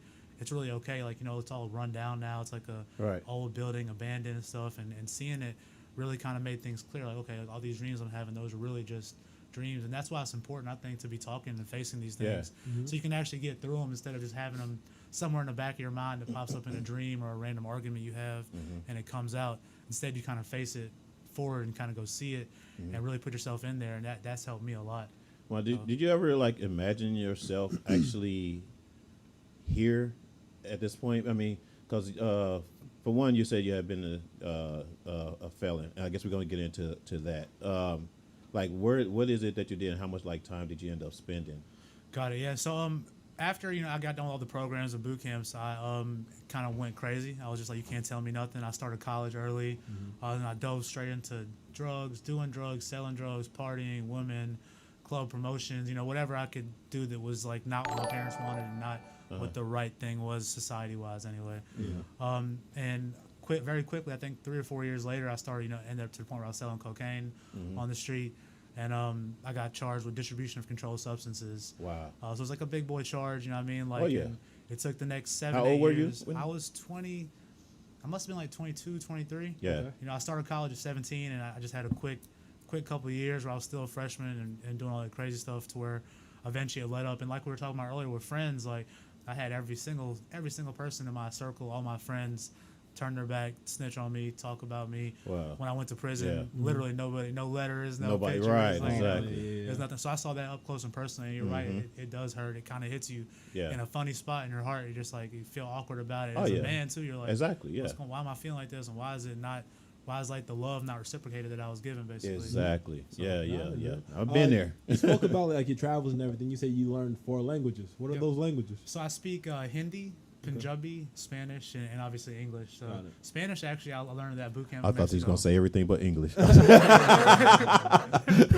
okay. Like, it's all run down now. It's like a old building, abandoned and stuff. And seeing it really kind of made things clear. Like, okay, like all these dreams I'm having, those are really just dreams. And that's why it's important, I think, to be talking and facing these things. So you can actually get through them instead of just having them somewhere in the back of your mind that pops up in a dream or a random argument you have and it comes out. Instead, you kind of face it forward and kind of go see it and really put yourself in there. And that's helped me a lot. Well, did you ever like imagine yourself actually here at this point? I mean, because for one, you said you had been a felon. I guess we're going to get into that. Like, what is it that you did, and how much like time did you end up spending? Got it. Yeah. So after I got done with all the programs and boot camps, I kind of went crazy. I was just like, you can't tell me nothing. I started college early, and I dove straight into drugs, doing drugs, selling drugs, partying, women, club promotions. Whatever I could do that was like not what my parents wanted and not what the right thing was society-wise anyway. And very quickly, I think 3 or 4 years later, I started, ended up to the point where I was selling cocaine on the street. And I got charged with distribution of controlled substances. Wow. So it was like a big boy charge, you know what I mean? Like, it took the next 7 How old were you? I was 20. I must have been like 22, 23. Yeah. Okay. I started college at 17, and I just had a quick couple of years where I was still a freshman and doing all that crazy stuff to where eventually it led up. And like we were talking about earlier with friends, like I had every single person in my circle, all my friends, turn their back, snitch on me, talk about me. Wow. When I went to prison, literally nobody, no letters, no Nobody, pictures. right, like, exactly. There's nothing. So I saw that up close and personal, and you're right, it does hurt. It kind of hits you in a funny spot in your heart. You're just like, you feel awkward about it. As a man, too, you're like, exactly, yeah. Why am I feeling like this, and why is like the love not reciprocated that I was given, basically? Exactly. So, yeah. I've been there. You spoke about like your travels and everything. You said you learned 4 languages. What are those languages? So I speak Hindi, Punjabi, Spanish, and obviously English. So Spanish, actually, I learned that boot camp. I thought he was going to say everything but English.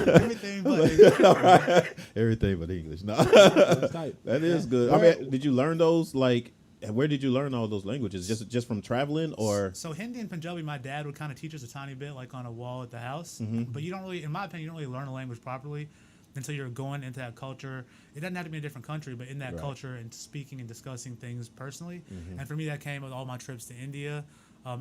Everything but English. Everything but English. No. That is good. I mean, did you learn those, like, where did you learn all those languages? Just from traveling, or? So Hindi and Punjabi, my dad would kind of teach us a tiny bit, like on a wall at the house. But you don't really, in my opinion, you don't really learn a language properly until you're going into that culture. It doesn't have to be a different country, but in that culture and speaking and discussing things personally. And for me, that came with all my trips to India.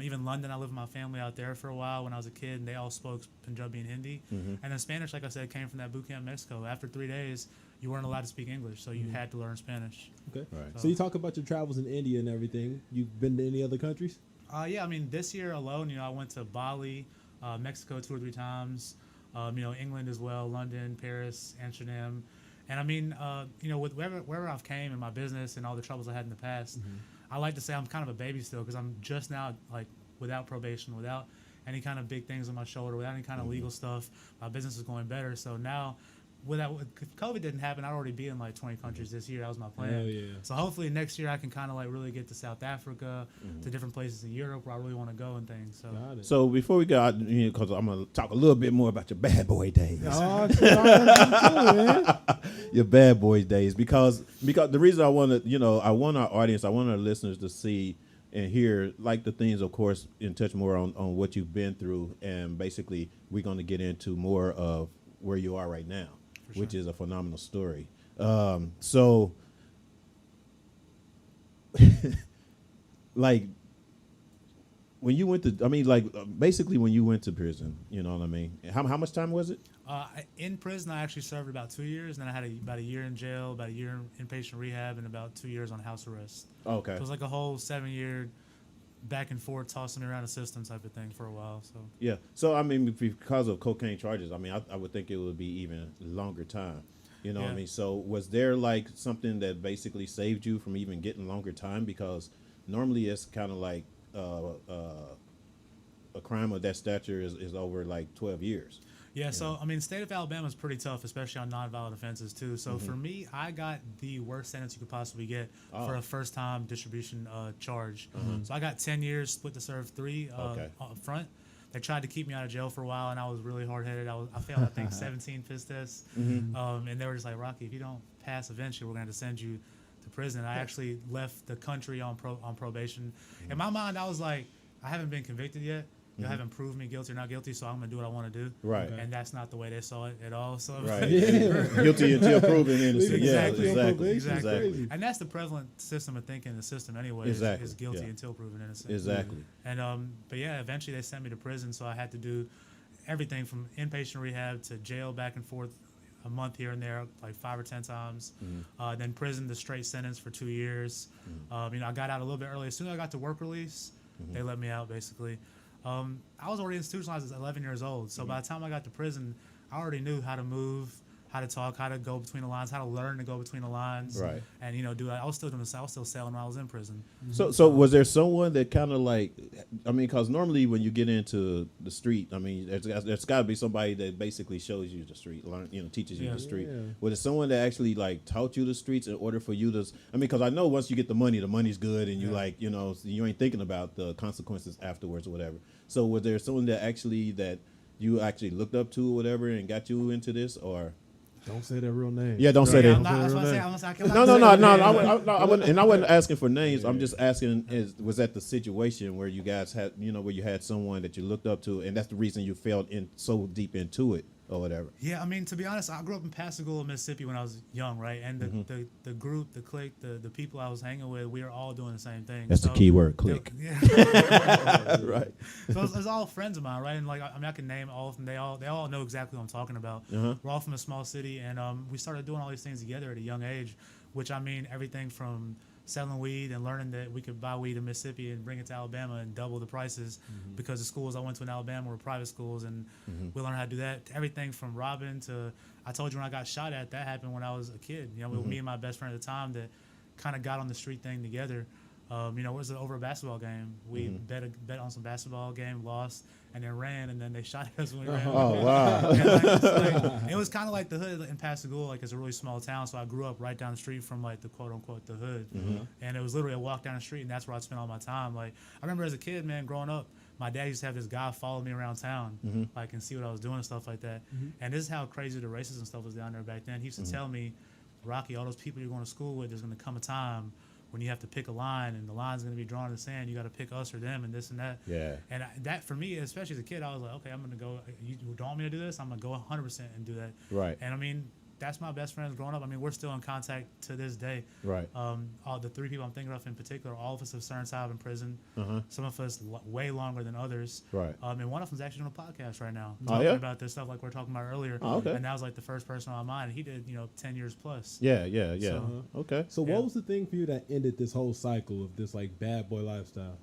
Even London, I lived with my family out there for a while when I was a kid, and they all spoke Punjabi and Hindi. And then Spanish, like I said, came from that boot camp in Mexico. After 3 days, you weren't allowed to speak English, so you had to learn Spanish. Okay. Right. So you talk about your travels in India and everything. You've been to any other countries? Yeah, I mean, this year alone, I went to Bali, Mexico 2 or 3 times. England as well, London, Paris, Amsterdam. And I mean, with wherever I've came in my business and all the troubles I had in the past, I like to say I'm kind of a baby still because I'm just now like without probation, without any kind of big things on my shoulder, without any kind of legal stuff. My business is going better. So now, if COVID didn't happen, I'd already be in like 20 countries this year. That was my plan. Hell yeah. So hopefully next year I can kind of like really get to South Africa, to different places in Europe where I really want to go and things. So. Got it. So before we go out, because I'm gonna talk a little bit more about your bad boy days. Oh, shit, I man. Your bad boys days, because the reason I want to, I want our audience, I want our listeners to see and hear like the things, of course, and touch more on what you've been through, and basically we're going to get into more of where you are right now, which is a phenomenal story. So like when you went to, basically when you went to prison, you know what I mean? How much time was it? In prison, I actually served about 2 years, and then I had about a year in jail, about a year in inpatient rehab, and about 2 years on house arrest. Okay. So it was like a whole 7-year back and forth, tossing around the system type of thing for a while. So Yeah. So I mean, because of cocaine charges, I would think it would be even longer time. You know what I Yeah. mean? So was there like something that basically saved you from even getting longer time? Because normally it's kind of like a crime of that stature is over like 12 years. Yeah, so I mean, state of Alabama is pretty tough, especially on nonviolent offenses too. So for me, I got the worst sentence you could possibly get for a first-time distribution charge. So I got 10 years, split to serve 3 up front. They tried to keep me out of jail for a while, and I was really hard-headed. I failed, I think, 17 fist tests, and they were just like, Rocky, if you don't pass eventually, we're going to have to send you to prison. I actually left the country on probation. In my mind, I was like, I haven't been convicted yet. You haven't proved me guilty or not guilty, so I'm gonna do what I want to do. Right. And that's not the way they saw it at all. So Right. Guilty until proven innocent. Exactly. Yeah, exactly. Exactly. And that's the prevalent system of thinking in the system anyway. Exactly. Is guilty Yeah. until proven innocent. Exactly. And but yeah, eventually they sent me to prison, so I had to do everything from inpatient rehab to jail back and forth a month here and there, like 5 or 10 times. Then prison, the straight sentence for 2 years. I got out a little bit early. As soon as I got to work release, they let me out basically. I was already institutionalized at 11 years old, so by the time I got to prison, I already knew how to move, how to talk, how to go between the lines, how to learn to go between the lines. Right. And I was still doing this. I was still selling when I was in prison. So was there someone that kind of like, because normally when you get into the street, there's got to be somebody that basically shows you the street, teaches you the street. Yeah. Was there someone that actually like taught you the streets in order for you to? Because I know once you get the money's good, and you you ain't thinking about the consequences afterwards or whatever. So was there someone that you actually looked up to or whatever and got you into this, or? Don't say their real name. Yeah, don't say that. I was about to say, I cannot No. say I wasn't asking for names. I'm just asking, was that the situation where you guys had, where you had someone that you looked up to, and that's the reason you fell in so deep into it or whatever? Yeah, to be honest, I grew up in Pascagoula, Mississippi when I was young, right? And the group, the clique, the people I was hanging with, we were all doing the same thing. That's the key word, clique. Yeah. Right. So it's all friends of mine, right? And I can name all of them. They all know exactly what I'm talking about. We're all from a small city, and we started doing all these things together at a young age, which everything from selling weed and learning that we could buy weed in Mississippi and bring it to Alabama and double the prices because the schools I went to in Alabama were private schools, and we learned how to do that. Everything from robbing to, I told you when I got shot at, that happened when I was a kid. Me and my best friend at the time that kind of got on the street thing together. It was over a basketball game. We bet on some basketball game, lost, and then ran, and then they shot at us when we ran. Oh, wow. It was kind of like the hood in Pascagoula. It's a really small town, so I grew up right down the street from the quote unquote the hood, and it was literally a walk down the street, and that's where I spent all my time. I remember as a kid, man, growing up, my dad used to have this guy follow me around town, and see what I was doing and stuff like that. And this is how crazy the racism stuff was down there back then. He used to tell me, Rocky, all those people you're going to school with, there's going to come a time when you have to pick a line, and the line's going to be drawn in the sand. You got to pick us or them, and this and that. Yeah. And that for me, especially as a kid, I was like, okay, I'm going to go. You don't want me to do this? I'm going to go 100% and do that. Right. And that's my best friends growing up. We're still in contact to this day. Right. All the 3 people I'm thinking of in particular, all of us have served time in prison. Some of us way longer than others. Right. And one of them's actually on a podcast right now Oh, talking yeah? about this stuff like we're talking about earlier. Oh, okay. And that was the first person on my mind. And he did 10 years plus. Yeah. So, Okay. So Yeah. what was the thing for you that ended this whole cycle of this bad boy lifestyle?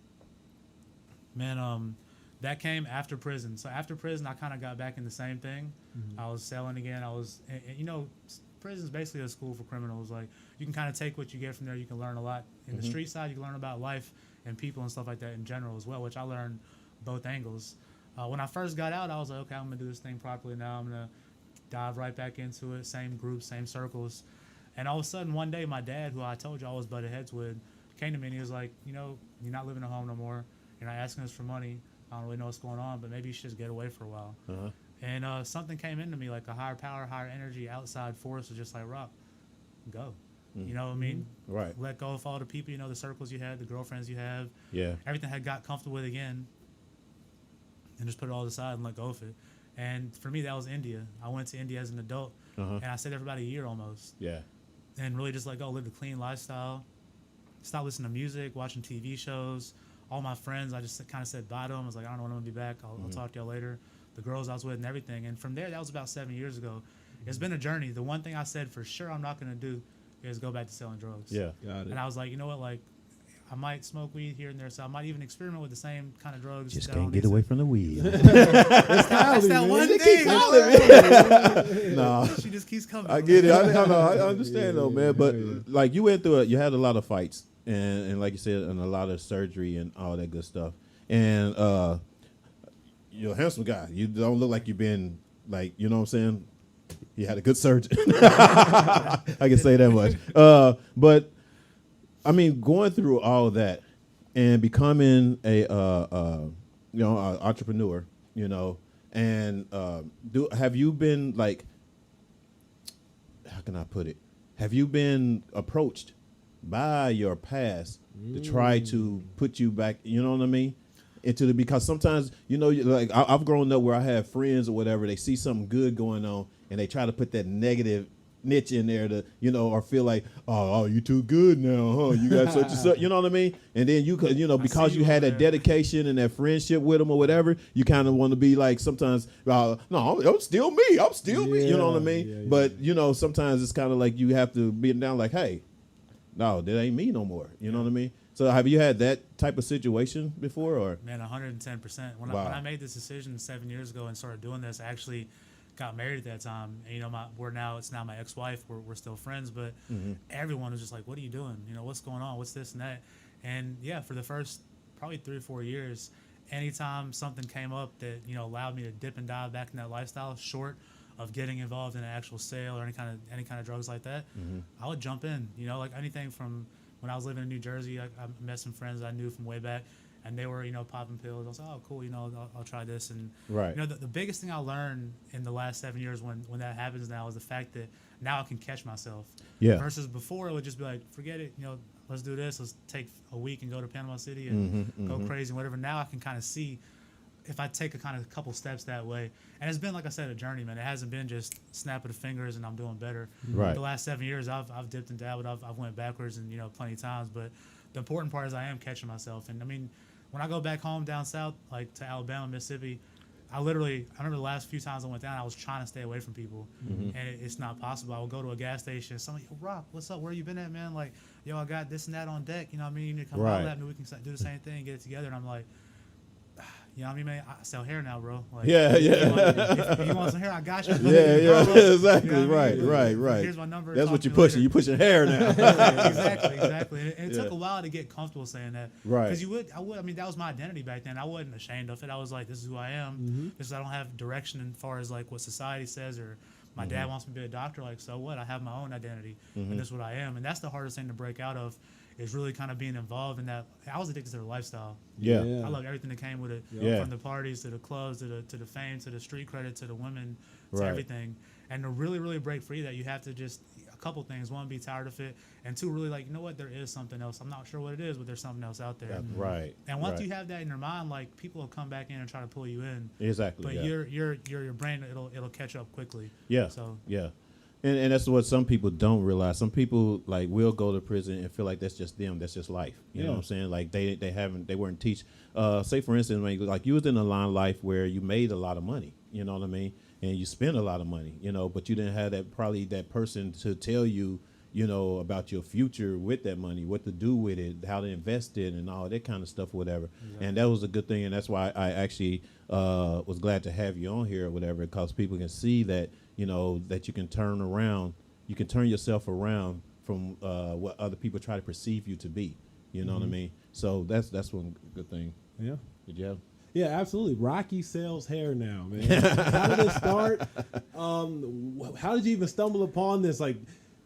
Man, that came after prison. So after prison, I kind of got back in the same thing. I was selling again. I was, prison's basically a school for criminals. Like you can kind of take what you get from there. You can learn a lot in the street side. You can learn about life and people and stuff like that in general as well, which I learned both angles. When I first got out, I was like, okay, I'm gonna do this thing properly now. I'm gonna dive right back into it. Same groups, same circles. And all of a sudden, one day, my dad, who I told you I always butted heads with, came to me and he was like, you know, you're not living at home no more. You're not asking us for money. I don't really know what's going on, but maybe you should just get away for a while. And something came into me, like a higher power, higher energy, outside force was just like, Rock, go. You know what I mean? Right. Let go of all the people, you know, the circles you had, the girlfriends you have. Yeah. Everything had got comfortable with again. And just put it all aside and let go of it. And for me, that was India. I went to India as an adult, and I stayed there for about a year almost. Yeah. And really just let go, lived a clean lifestyle. Stopped listening to music, watching TV shows. All my friends, I just kind of said bye to them. I was like, I don't know when I'm going to be back. I'll talk to y'all later. The girls I was with and everything. And from there, that was about 7 years ago. It's been a journey. The one thing I said for sure I'm not going to do is go back to selling drugs. Yeah. Got it. And I was like, you know what, like, I might smoke weed here and there, so I might even experiment with the same kind of drugs. Just that I don't can't get need away to. from the weed. That's that one thing. No. She just keeps coming. I get it. I understand though, man. But like you went through it, you had a lot of fights, and like you said, and a lot of surgery and all that good stuff. And you're a handsome guy. You don't look like you've been like, you know what I'm saying. You had a good surgeon. I can say that much. But I mean, going through all that and becoming a entrepreneur, you know, and have you been like, how can I put it? Have you been approached by your past to try to put you back, you know what I mean? Because sometimes, you know, like I've grown up where I have friends or whatever, they see something good going on and they try to put that negative niche in there to, you know, or feel like, oh, you too good now, huh? You got such and such, you know what I mean? And then you could, you know, because you had that dedication and that friendship with them or whatever, you kind of want to be like sometimes, no, I'm still me. I'm still me. You know what I mean? Yeah. But, you know, sometimes it's kind of like you have to be down like, hey, no, that ain't me no more. You know what I mean? So have you had that type of situation before, or? Man, 110%. When I made this decision 7 years ago and started doing this, I actually got married at that time. And, you know, it's now my ex-wife. We're still friends, but everyone was just like, what are you doing? You know, what's going on? What's this and that? And yeah, for the first probably 3 or 4 years, anytime something came up that, you know, allowed me to dip and dive back in that lifestyle, short of getting involved in an actual sale or any kind of drugs like that, I would jump in. You know, like anything from when I was living in New Jersey, I met some friends I knew from way back, and they were, you know, popping pills. I was like, oh, cool, you know, I'll try this. And, right. you know, the biggest thing I learned in the last 7 years when that happens now is the fact that now I can catch myself. Yeah. Versus before, it would just be like, forget it, you know, let's do this. Let's take a week and go to Panama City and go crazy and whatever. Now I can kind of see if I take a couple steps that way. And it's been, like I said, a journey, man. It hasn't been just snap of the fingers and I'm doing better. Right. The last 7 years, I've dipped and dabbled. I've went backwards and, you know, plenty of times. But the important part is I am catching myself. And, I mean, when I go back home down south, like to Alabama, Mississippi, I remember the last few times I went down, I was trying to stay away from people. And it's not possible. I will go to a gas station. Somebody, yo, Rock, what's up? Where you been at, man? Like, yo, I got this and that on deck. You know what I mean? You need to come out at me. We can do the same thing, get it together. And I'm like, you know what I mean, man? I sell hair now, bro. Like, if you want some hair, I got you. Exactly. You know what I mean? Right. Here's my number. That's Talk what to you're me pushing. later. You're pushing hair now. Exactly. And it took a while to get comfortable saying that. Right. Because I mean, that was my identity back then. I wasn't ashamed of it. I was like, this is who I am. This is, I don't have direction as far as like what society says or my dad wants me to be a doctor. Like, so what? I have my own identity, and this is what I am. And that's the hardest thing to break out of. Is really kind of being involved in that. I was addicted to the lifestyle. Yeah. I loved everything that came with it. Yeah. From the parties to the clubs to the fame to the street credit to the women to Right. everything. And to really, really break free that you have to just a couple things. One, be tired of it, and two, really like, you know what, there is something else. I'm not sure what it is, but there's something else out there. Right. And once right. you have that in your mind, like people will come back in and try to pull you in. Exactly. But your brain it'll catch up quickly. Yeah. So yeah. And that's what some people don't realize. Some people like will go to prison and feel like that's just them. That's just life. You know what I'm saying? Like they weren't teach. Say for instance, like you was in a line of life where you made a lot of money. You know what I mean? And you spent a lot of money. You know, but you didn't have that person to tell you, you know, about your future with that money, what to do with it, how to invest it, and all that kind of stuff, or whatever. Yeah. And that was a good thing, and that's why I actually was glad to have you on here, or whatever, because people can see that, you know, that you can turn around you can turn yourself around from what other people try to perceive you to be. You know what I mean? So that's one good thing. Yeah. Did you have? Yeah, absolutely. Rocky sells hair now, man. How did it start? How did you even stumble upon this? Like,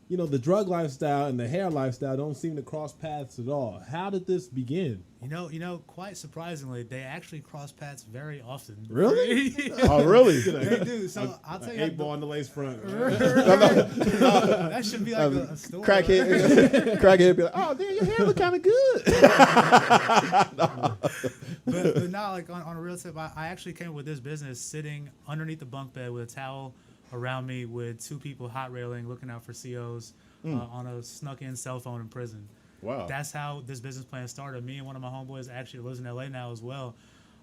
you know, the drug lifestyle and the hair lifestyle don't seem to cross paths at all. How did this begin? You know, quite surprisingly, they actually cross paths very often. Really? Oh, really? They do. So I'll tell you. 8-ball on the lace front. That should be like a story. Crackhead be like, oh, damn, your hair look kind of good. but now, like on a real tip, I actually came with this business sitting underneath the bunk bed with a towel around me with 2 people hot railing, looking out for COs on a snuck-in cell phone in prison. Wow. That's how this business plan started. Me and one of my homeboys actually lives in LA now as well.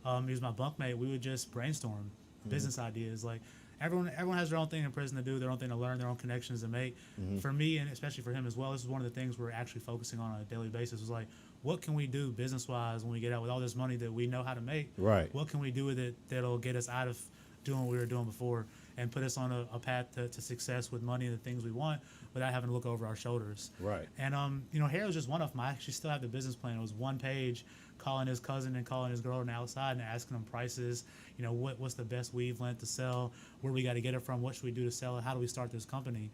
He was my bunkmate. We would just brainstorm business ideas. Like everyone has their own thing in prison to do, their own thing to learn, their own connections to make. For me, and especially for him as well, this is one of the things we're actually focusing on a daily basis. Was like, what can we do business-wise when we get out with all this money that we know how to make? Right. What can we do with it that'll get us out of doing what we were doing before and put us on a path to success with money and the things we want without having to look over our shoulders. Right. And, you know, hair was just one of them. I actually still have the business plan. It was one page, calling his cousin and calling his girl on the outside and asking them prices. You know, what's the best weave length to sell? Where we got to get it from? What should we do to sell it? How do we start this company?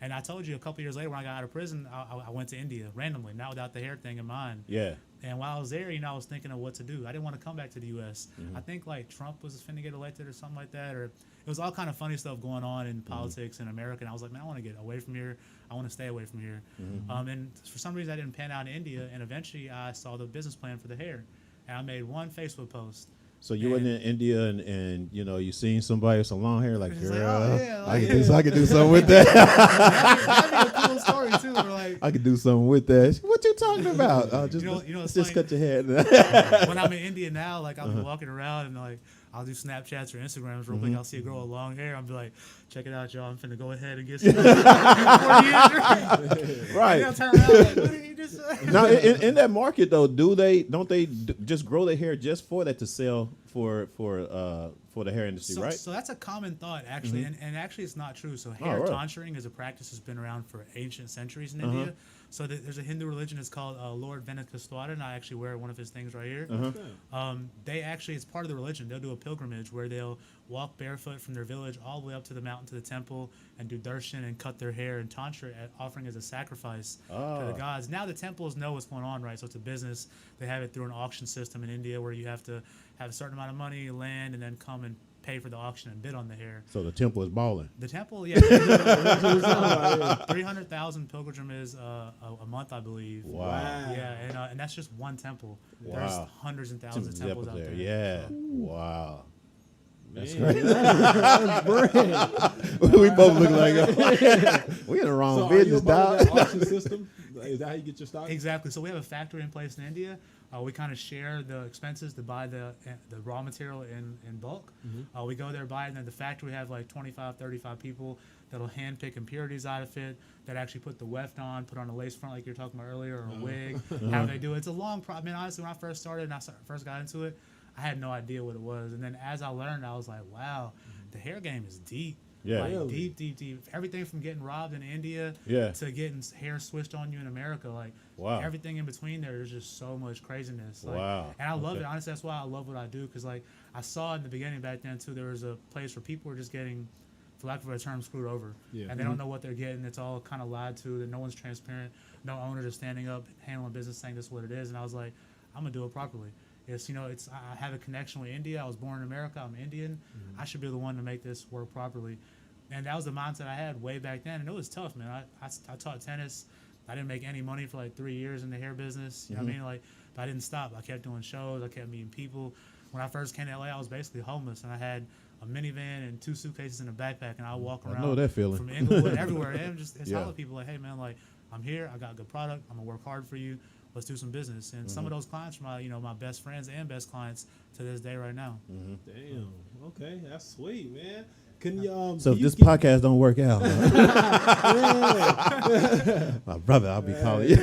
And I told you a couple years later when I got out of prison, I went to India randomly, not without the hair thing in mind. Yeah. And while I was there, you know, I was thinking of what to do. I didn't want to come back to the U.S. I think like Trump was finna get elected or something like that, or it was all kind of funny stuff going on in politics in America. And I was like, man, I want to get away from here. I want to stay away from here. And for some reason, I didn't pan out in India. And eventually, I saw the business plan for the hair, and I made one Facebook post. So you went in India and you know you seen somebody with some long hair like, It's girl, like, oh, yeah, I could do something with that. That'd be a cool story too. We're like, I could do something with that. What you talking about? Just, You know, let's it's just funny. cut your hair. when I'm in India now, like I'll be walking around and like I'll do Snapchats or Instagrams real quick. I'll see a girl with long hair. I'll be like, check it out, y'all. I'm finna go ahead and get some. Right. And they'll turn around like, what did he just say? Now in that market though, don't they just grow their hair just for that to sell for the hair industry, right? So that's a common thought, actually, and actually it's not true. So hair really? tonsuring as a practice has been around for ancient centuries in India. So there's a Hindu religion. It's called Lord Venakastwara, and I actually wear one of his things right here. They actually, it's part of the religion. They'll do a pilgrimage where they'll walk barefoot from their village all the way up to the mountain to the temple and do darshan and cut their hair and tantra offering as a sacrifice to the gods. Now the temples know what's going on, right? So it's a business. They have it through an auction system in India where you have to have a certain amount of money, land, and then come and pay for the auction and bid on the hair. So the temple is balling. The temple, yeah. 300,000 pilgrimages a month, I believe. Wow. Yeah, and that's just one temple. Wow. There's hundreds and thousands of temples out there. Yeah. Wow. That's Man, great. That's great. We both look like we in the wrong So are you a business, part of dog. that auction system? Is that how you get your stock? Exactly. So we have a factory in place in India. We kind of share the expenses to buy the raw material in bulk. We go there, buy it, and then the factory have like 25, 35 people that'll hand pick impurities out of it, that actually put the weft on, put on a lace front like you were talking about earlier, or a wig, how they do it. It's a long process. I mean, honestly, when I first started and first got into it, I had no idea what it was. And then as I learned, I was like, wow, the hair game is deep. Yeah. Like Really? deep. Everything from getting robbed in India to getting hair switched on you in America. Like, Wow. everything in between there, there's just so much craziness. Like, Wow. And I love Okay. it. Honestly, that's why I love what I do. Because, like, I saw in the beginning back then, too, there was a place where people were just getting, for lack of a term, screwed over. Yeah. And they don't know what they're getting. It's all kind of lied to. That no one's transparent. No owners are standing up, handling business, saying this is what it is. And I was like, I'm going to do it properly. It's, you know, I have a connection with India. I was born in America. I'm Indian. I should be the one to make this work properly. And that was the mindset I had way back then. And it was tough, man. I taught tennis. I didn't make any money for like 3 years in the hair business. You know what I mean? Like, but I didn't stop. I kept doing shows. I kept meeting people. When I first came to LA, I was basically homeless. And I had a minivan and 2 suitcases and a backpack. And I would walk around. I know that feeling. From Inglewood, everywhere. And just Yeah. telling people, like, hey, man, like, I'm here. I got a good product. I'm going to work hard for you. Let's do some business. And some of those clients are my best friends and best clients to this day right now. Damn. Okay, that's sweet, man. Can you So can if you this give- podcast don't work out, my brother, I'll be calling you.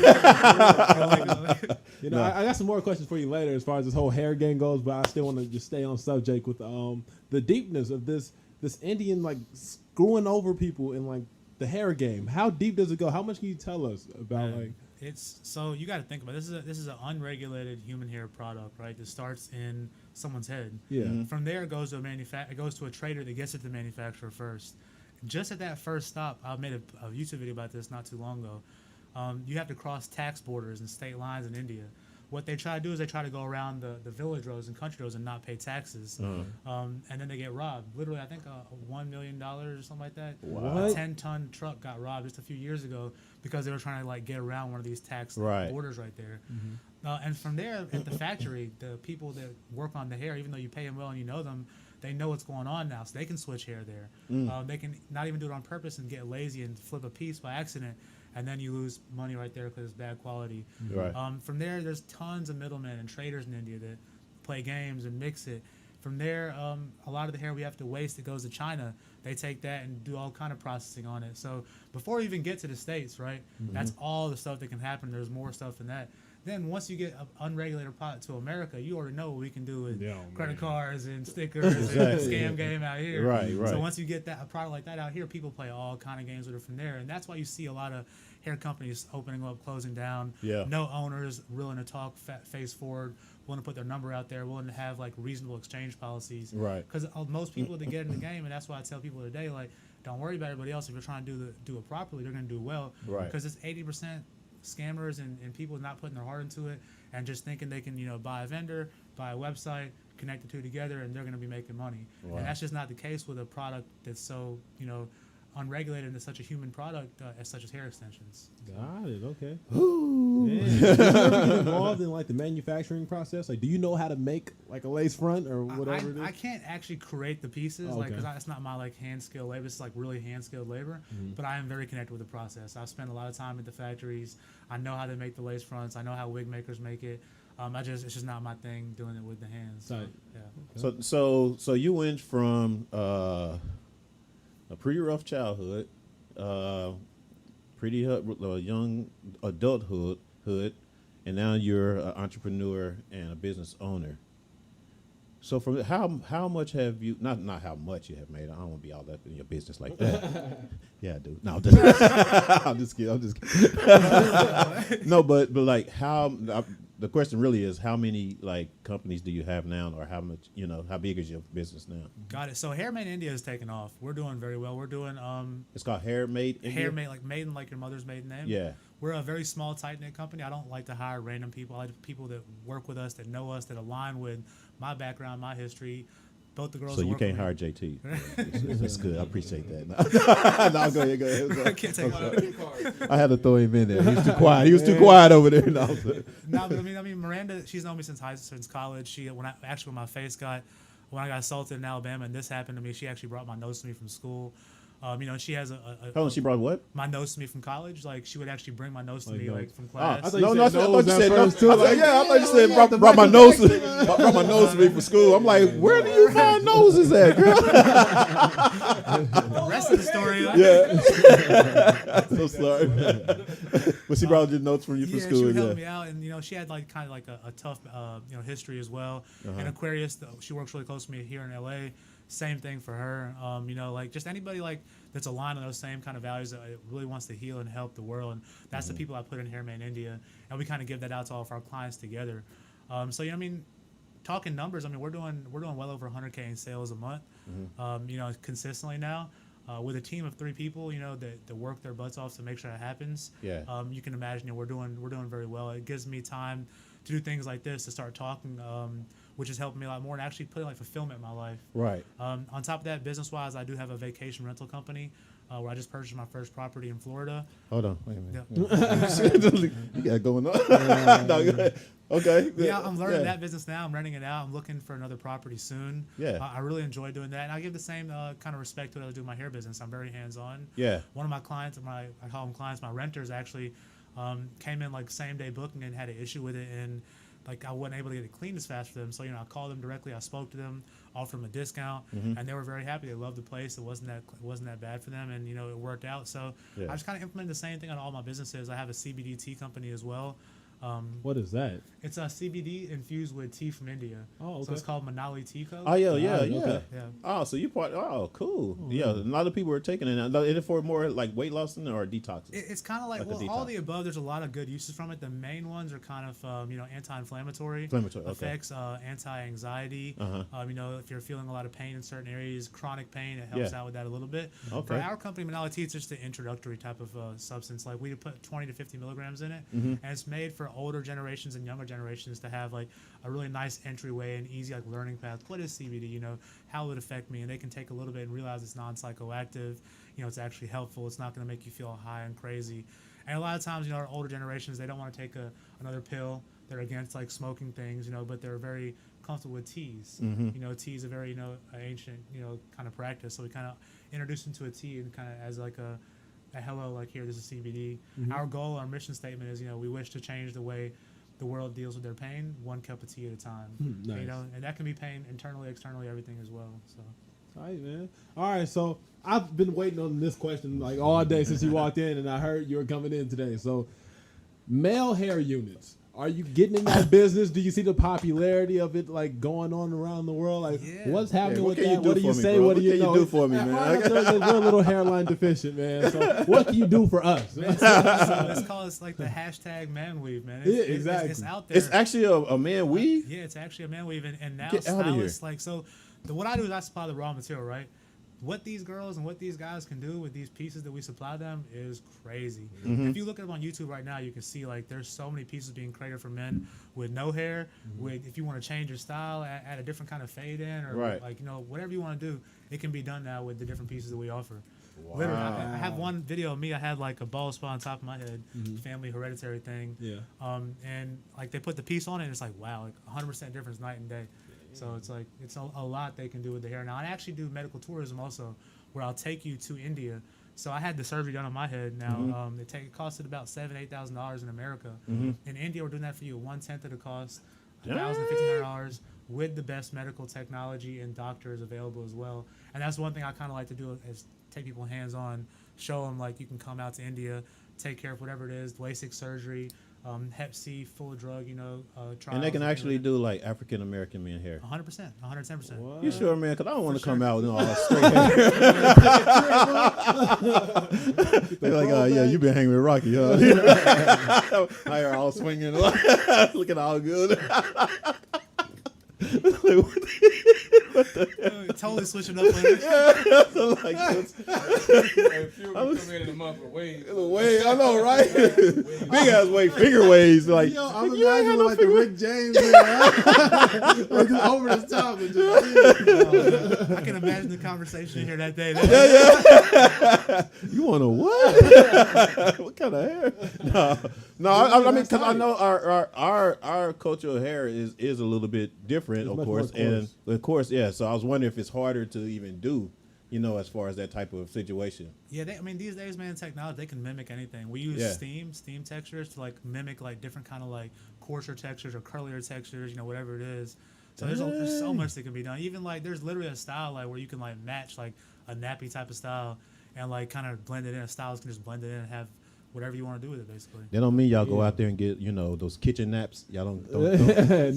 You know, I got some more questions for you later as far as this whole hair game goes, but I still want to just stay on subject with the deepness of this Indian like screwing over people and like the hair game. How deep does it go? How much can you tell us about like? It's so you got to think about it. This is an unregulated human hair product, right? That starts in someone's head. Yeah. From there, it goes to it goes to a trader that gets it to the manufacturer first. Just at that first stop, I made a YouTube video about this not too long ago. You have to cross tax borders and state lines in India. What they try to do is they try to go around the village roads and country roads and not pay taxes, and then they get robbed. Literally, I think $1 million or something like that. What? A 10-ton truck got robbed just a few years ago because they were trying to like get around one of these tax borders right there. And from there, at the factory, the people that work on the hair, even though you pay them well and you know them, they know what's going on now, so they can switch hair there. They can not even do it on purpose and get lazy and flip a piece by accident, and then you lose money right there because it's bad quality. Right. From there, there's tons of middlemen and traders in India that play games and mix it. From there, a lot of the hair we have to waste, it goes to China. They take that and do all kind of processing on it. So before you even get to the States, right, that's all the stuff that can happen. There's more stuff than that. Then once you get an unregulated product to America, you already know what we can do with credit cards and stickers and scam game out here. Right. So once you get a product like that out here, people play all kind of games with it from there. And that's why you see a lot of hair companies opening up, closing down. Yeah. No owners willing to talk face forward, willing to put their number out there, willing to have like reasonable exchange policies. Right. Because most people that get in the game, and that's why I tell people today, like, don't worry about everybody else. If you're trying to do it properly, they're going to do well. Right. Because it's 80% scammers and people not putting their heart into it and just thinking they can, buy a vendor, buy a website, connect the two together, and they're going to be making money. Wow. And that's just not the case with a product that's so, unregulated and such a human product as such as hair extensions. Got it. Okay. Man, did you ever get involved in like the manufacturing process? Like, do you know how to make like a lace front or whatever it is? I can't actually create the pieces, Oh, like, okay. because it's not my like hand skilled labor. It's like really hand skilled labor. But I am very connected with the process. I've spent a lot of time at the factories. I know how they make the lace fronts. I know how wig makers make it. It's just not my thing doing it with the hands. So, Right. yeah. So you went from a pretty rough childhood, pretty young adulthood, and now you're an entrepreneur and a business owner. So from how much have you not how much you have made? I don't want to be all up in your business like that. Yeah, I do. No, I'm just kidding. I'm just kidding. No, but like how. The question really is, how many like companies do you have now, or how much, how big is your business now? Got it. So Hair Made in India has taken off. We're doing very well. We're doing It's called Hair Made India? hair made like maiden like your mother's maiden name. Yeah. We're a very small, tight knit company. I don't like to hire random people. I like people that work with us, that know us, that align with my background, my history. Both the girls. So that you work can't with hire me- JT. That's good. I appreciate that. No, go ahead. I can't take I had to throw him in there. He was too quiet. He was too quiet over there. No, No, but I mean, Miranda, she's known me since college. When my face when I got assaulted in Alabama and this happened to me, she actually brought my notes to me from school. She has Hold on, she brought what? my notes to me from college. Like, she would actually bring my notes to me notes. like from class. I thought No, you no, I said thought nose you at said first, no. too. I thought you said brought my nose to me for school. I'm like, where do you find noses at, girl? The rest of the story. Yeah. I'm so sorry. But she brought your notes from you from Yeah, school. she would Yeah. help me out, and she had like kind of like a tough history as well. And Aquarius, she works really close to me here in LA. Same thing for her. Like just anybody like that's aligned on those same kind of values that really wants to heal and help the world, and that's the people I put in Hair Made in India, and we kind of give that out to all of our clients together. Talking numbers, we're doing well over 100K in sales a month, consistently now. With a team of 3 people, that work their butts off to make sure that happens. Yeah. You can imagine we're doing very well. It gives me time to do things like this, to start talking, which is helping me a lot more and actually putting like fulfillment in my life. Right. On top of that, business-wise, I do have a vacation rental company where I just purchased my first property in Florida. Hold on. Wait a minute. Yeah. You got it going on. No, go ahead. Okay. Yeah, I'm learning that business now. I'm renting it out. I'm looking for another property soon. Yeah. I really enjoy doing that, and I give the same kind of respect to what I do in my hair business. I'm very hands-on. Yeah. One of my clients, I call them clients, my renters actually came in like same-day booking and had an issue with it, and like I wasn't able to get it cleaned as fast for them. So I called them directly. I spoke to them, offered them a discount, and they were very happy. They loved the place. It wasn't that bad for them, and it worked out. So Yeah. I just kind of implemented the same thing on all my businesses. I have a CBD tea company as well. What is that? It's a CBD infused with tea from India. Oh, okay. So it's called Manali Tea Co. Oh yeah, okay. Yeah. Oh, so you part? Oh, cool. Yeah, a lot of people are taking it. Is it for more like weight loss or detox? It's kind of like, Like a well, all detox. the above. There's a lot of good uses from it. The main ones are kind of anti-inflammatory Inflammatory, okay. effects, anti-anxiety. If you're feeling a lot of pain in certain areas, chronic pain, it helps Yeah. out with that a little bit. Okay. For our company, Manali Tea, it's just an introductory type of substance. Like we put 20 to 50 milligrams in it, and it's made for older generations and younger generations to have like a really nice entryway and easy like learning path. What is CBD? How will it affect me? And they can take a little bit and realize it's non-psychoactive. It's actually helpful. It's not going to make you feel high and crazy. And a lot of times, our older generations, they don't want to take another pill. They're against like smoking things, but they're very comfortable with teas. Tea is a very, ancient, kind of practice. So we kind of introduce them to a tea and kind of as like a hello, like here, this is CBD. Our goal, our mission statement is, we wish to change the way the world deals with their pain, one cup of tea at a time. Nice. And that can be pain internally, externally, everything as well. So. All right, man. All right, so I've been waiting on this question like all day since you walked in, and I heard you were coming in today. So, male hair units. Are you getting in that business? Do you see the popularity of it like going on around the world? Like, Yeah. what's happening what with can you that? do What do you for me, say? bro? What do What you can you know? do for me, man? We're a little hairline deficient, man. So, what can you do for us? So it's called like the hashtag man weave, man. Yeah, exactly. It's out there. It's actually a man weave. Yeah, it's actually a man weave, and now Get outta here. stylists like so. What I do is I supply the raw material, right? What these girls and what these guys can do with these pieces that we supply them is crazy. If you look at them on YouTube right now, you can see like there's so many pieces being created for men with no hair. With if you want to change your style, add a different kind of fade in, or Right. like whatever you want to do, it can be done now with the different pieces that we offer. Literally, I have one video of me. I had like a bald spot on top of my head, family hereditary thing. Yeah. And like they put the piece on it, and it's like wow, like 100% difference night and day. So it's like it's a lot they can do with the hair. Now I actually do medical tourism also, where I'll take you to India. So I had the surgery done on my head. Now it costed about $7,000-8,000 in America. In India, we're doing that for you, 1/10 of the cost, $1,000-1,500 with the best medical technology and doctors available as well. And that's one thing I kind of like to do is take people hands on, show them like you can come out to India, take care of whatever it is, LASIK surgery. Hep C, full of drug, trials. And they can actually do like African American men hair. 100%, 110%. You sure, man? Because I don't want to come out with all straight hair. They're like, oh, yeah, you been hanging with Rocky, huh? My hair all swinging, looking all good. Totally switching up on it. Like, If you were come in a month of waves. way, I know, right? Big ass way, finger waves. Like, Yo, I'm you ain't had imagining no like the finger- Rick James, like just over the top and just. I can imagine the conversation here that day. You want a what? What kind of hair? No. I mean, because I know our cultural hair is a little bit different, It's of much course, more and of course, yeah. So I was wondering if it's harder to even do, as far as that type of situation. Yeah, these days, man, technology, they can mimic anything. We use steam textures to like mimic like different kind of like coarser textures or curlier textures, whatever it is. So there's so much that can be done. Even like there's literally a style like where you can like match like a nappy type of style and like kind of blend it in. A stylist can just blend it in and have whatever you want to do with it, basically. That don't mean y'all go out there and get those kitchen naps. Y'all don't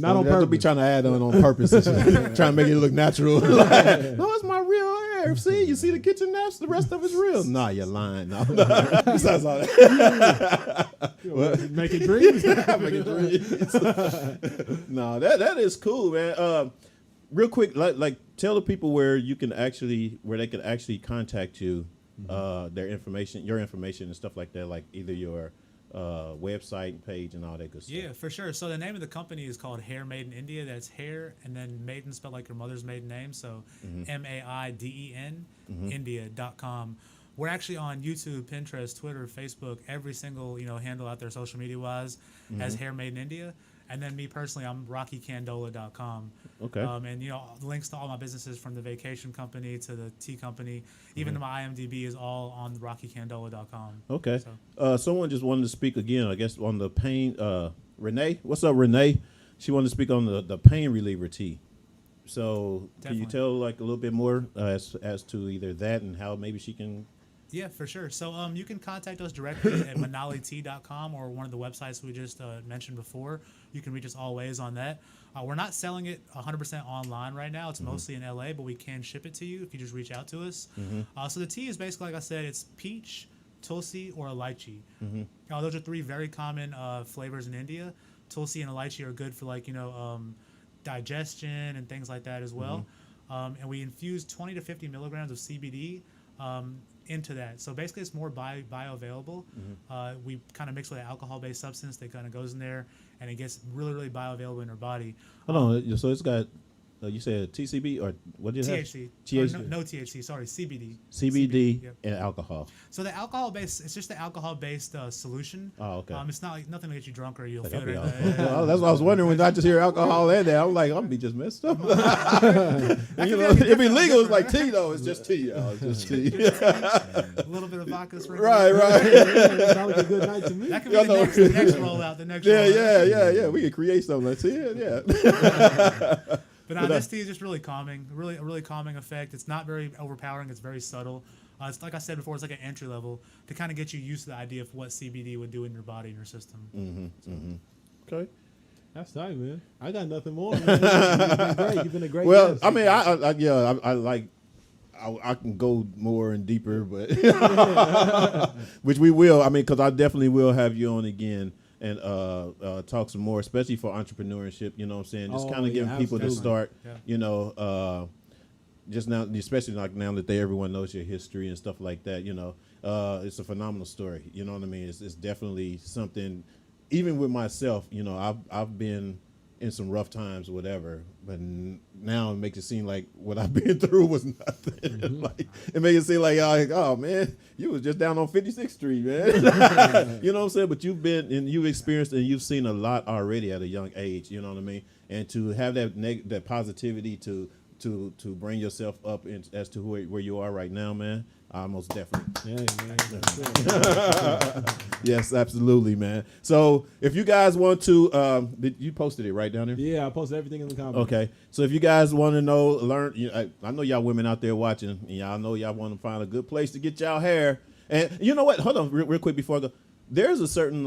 Not on have to purpose. be trying to add on purpose, and shit. Trying to make it look natural. Like, no, it's my real hair. See, you see the kitchen naps. The rest of it's real. Nah, you're lying. No. Besides all that. Making dreams. Making dreams. No, that is cool, man. Real quick, like tell the people where they can actually contact you. Your information and stuff like that, like either your website page and all that good stuff. Yeah, for sure. So the name of the company is called Hair Made in India. That's hair and then maiden spelled like your mother's maiden name. So MAIDEN, India.com. We're actually on YouTube, Pinterest, Twitter, Facebook, every single handle out there social media wise as Hair Made in India. And then me personally, I'm RockyCandola.com. Okay. And links to all my businesses from the vacation company to the tea company, even to my IMDb is all on RockyCandola.com. Okay. So. Someone just wanted to speak again, I guess, on the pain. Renee, what's up, Renee? She wanted to speak on the pain reliever tea. So can you Definitely. tell like a little bit more as to either that and how maybe she can Yeah, for sure. So you can contact us directly at manalitea.com or one of the websites we just mentioned before. You can reach us always on that. We're not selling it 100% online right now. It's mostly in LA, but we can ship it to you if you just reach out to us. So the tea is basically, like I said, it's peach, tulsi, or lychee. Those are three very common flavors in India. Tulsi and lychee are good for digestion and things like that as well. And we infuse 20 to 50 milligrams of CBD into that. So basically it's more bioavailable. We kind of mix with an alcohol-based substance that kind of goes in there, and it gets really, really bioavailable in your body. Hold on. So it's got, you said TCB or what did you have? THC. THC. No THC, sorry, CBD. CBD Yep. and alcohol. So the alcohol-based, it's just the alcohol-based solution. Oh, okay. It's not nothing to get you drunk or you'll Like, feel I'll be it. all- Well, that's what I was wondering when I just hear alcohol in there. I'm like, I'm gonna be just messed up. It'd be legal. It's like tea though. It's just tea, y'all. It's just tea. A little bit of vodka. Right. Sounds like a good night to me. That could be the next rollout. The next rollout. Yeah. We could create something. Let's see it. Yeah. But this tea is just really calming, a really calming effect. It's not very overpowering. It's very subtle. It's like I said before, it's like an entry level to kind of get you used to the idea of what CBD would do in your body and your system. Okay. That's tight, man. I got nothing more. Man. You've been great. You've been a great Well, guest. I mean, I like. I can go more and deeper, but which we will. I mean, because I definitely will have you on again and talk some more, especially for entrepreneurship. You know what I'm saying? Just kind of giving people to start. Yeah. You know, just now, especially like now that everyone knows your history and stuff like that. You know, it's a phenomenal story. You know what I mean? It's definitely something. Even with myself, you know, I've been in some rough times or whatever, but now it makes it seem like what I've been through was nothing. Like, it makes it seem like, oh man, you was just down on 56th Street, man. You know what I'm saying? But you've been and you've experienced and you've seen a lot already at a young age. You know what I mean? And to have that positivity to bring yourself up as to where you are right now, man. Most definitely. Yeah, man. Yes, absolutely, man. So if you guys want to, you posted it right down there? Yeah, I posted everything in the comments. Okay. So if you guys want to learn, I know y'all women out there watching, and y'all know y'all want to find a good place to get y'all hair. And you know what? Hold on real quick before I go. There's a certain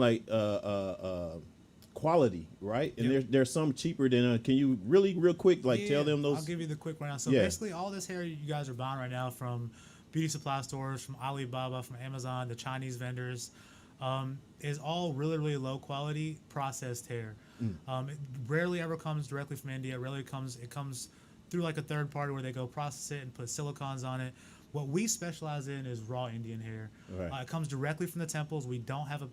quality, right? And there's some cheaper than. Can you real quick tell them those? I'll give you the quick rundown. So Yeah. basically, all this hair you guys are buying right now from beauty supply stores, from Alibaba, from Amazon, the Chinese vendors, is all really, really low quality processed hair. It rarely ever comes directly from India. It comes through like a third party where they go process it and put silicons on it. What we specialize in is raw Indian hair. Right. It comes directly from the temples. We don't have a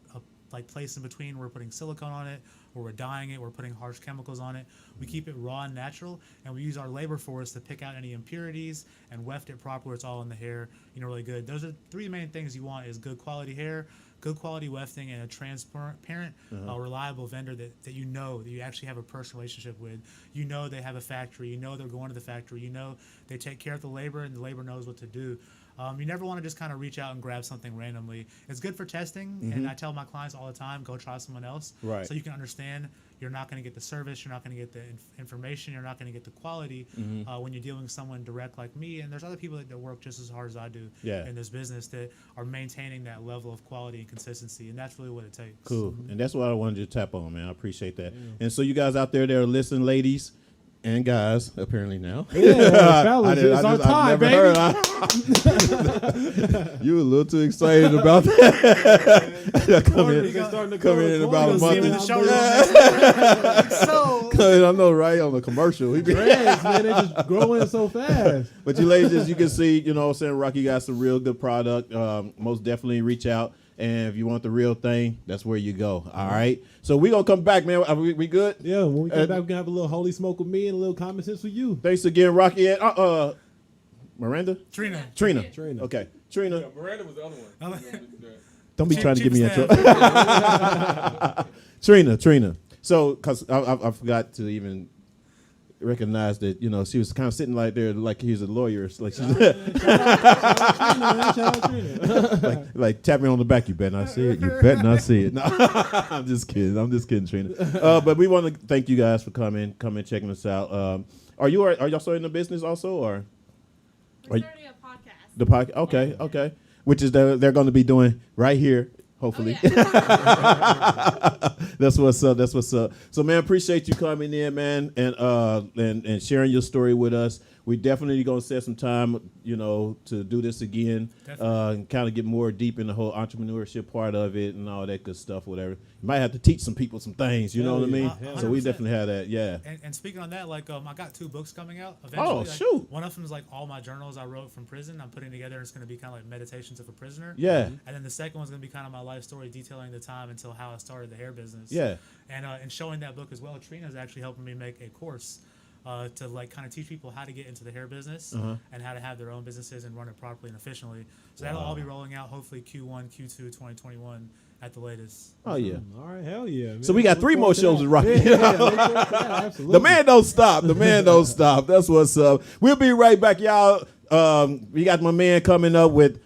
place in between where we're putting silicone on it, or we're dyeing it, we're putting harsh chemicals on it. We keep it raw and natural, and we use our labor force to pick out any impurities and weft it properly. It's all in the hair, really good. Those are three main things you want: is good quality hair, good quality wefting, and a transparent, reliable vendor that you actually have a personal relationship with. You know they have a factory. You know they're going to the factory. You know they take care of the labor, and the labor knows what to do. You never want to just kind of reach out and grab something randomly. It's good for testing, and I tell my clients all the time, go try someone else, Right. so you can understand you're not going to get the service, you're not going to get the information, you're not going to get the quality when you're dealing with someone direct like me. And there's other people that work just as hard as I do in this business that are maintaining that level of quality and consistency, and that's really what it takes. Cool. And that's what I wanted you to tap on, man. I appreciate that. And so you guys out there that are listening, ladies and guys, apparently now. Yeah, fellas, it's our time, baby. You were a little too excited about that. Come in about a month. I know, right? On the commercial. Dreads, man, they just growing so fast. But you ladies, as you can see, you know what I'm saying, Rocky got some real good product. Most definitely reach out. And if you want the real thing, that's where you go. All right. So we're going to come back, man. Are we good? Yeah, when we come back, we're going to have a little holy smoke with me and a little common sense with you. Thanks again, Rocky. And Miranda? Trina. Okay. Trina. Yeah, Miranda was the other one. Don't be trying to get me in Cheap trouble. Trina. So, because I forgot to even recognize that, she was kind of sitting like there like he's a lawyer. Like she's like tap me on the back. You better not see it. You better not see it. No, I'm just kidding, Trina. But we want to thank you guys for coming checking us out. Are y'all still in the business also, or We're starting a podcast. the podcast? Okay. which is they're going to be doing right here. Hopefully. That's what's up. That's what's up. So, man, appreciate you coming in, man, and sharing your story with us. We definitely going to set some time, to do this again, and kind of get more deep in the whole entrepreneurship part of it and all that good stuff, whatever. You might have to teach some people some things, you know what I mean? So we definitely have that, yeah. And speaking on that, I got 2 books coming out Oh, eventually. shoot. One of them is all my journals I wrote from prison. I'm putting together, and it's going to be kind of like Meditations of a Prisoner. Yeah. And then the second one's going to be kind of my life story, detailing the time until how I started the hair business. Yeah. And showing that book as well, Trina's actually helping me make a course to kind of teach people how to get into the hair business and how to have their own businesses and run it properly and efficiently. So that'll all be rolling out hopefully Q1, Q2, 2021 at the latest. Oh, yeah. All right, hell yeah. Man. So we got 3 more shows to rock. Absolutely. The man don't stop. The man don't stop. That's what's up. We'll be right back, y'all. We got my man coming up with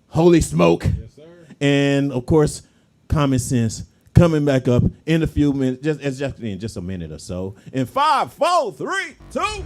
Holy Smoke. Yes, sir. And, of course, Common Sense coming back up in a few minutes, just a minute or so. In 5, 4, 3, 2.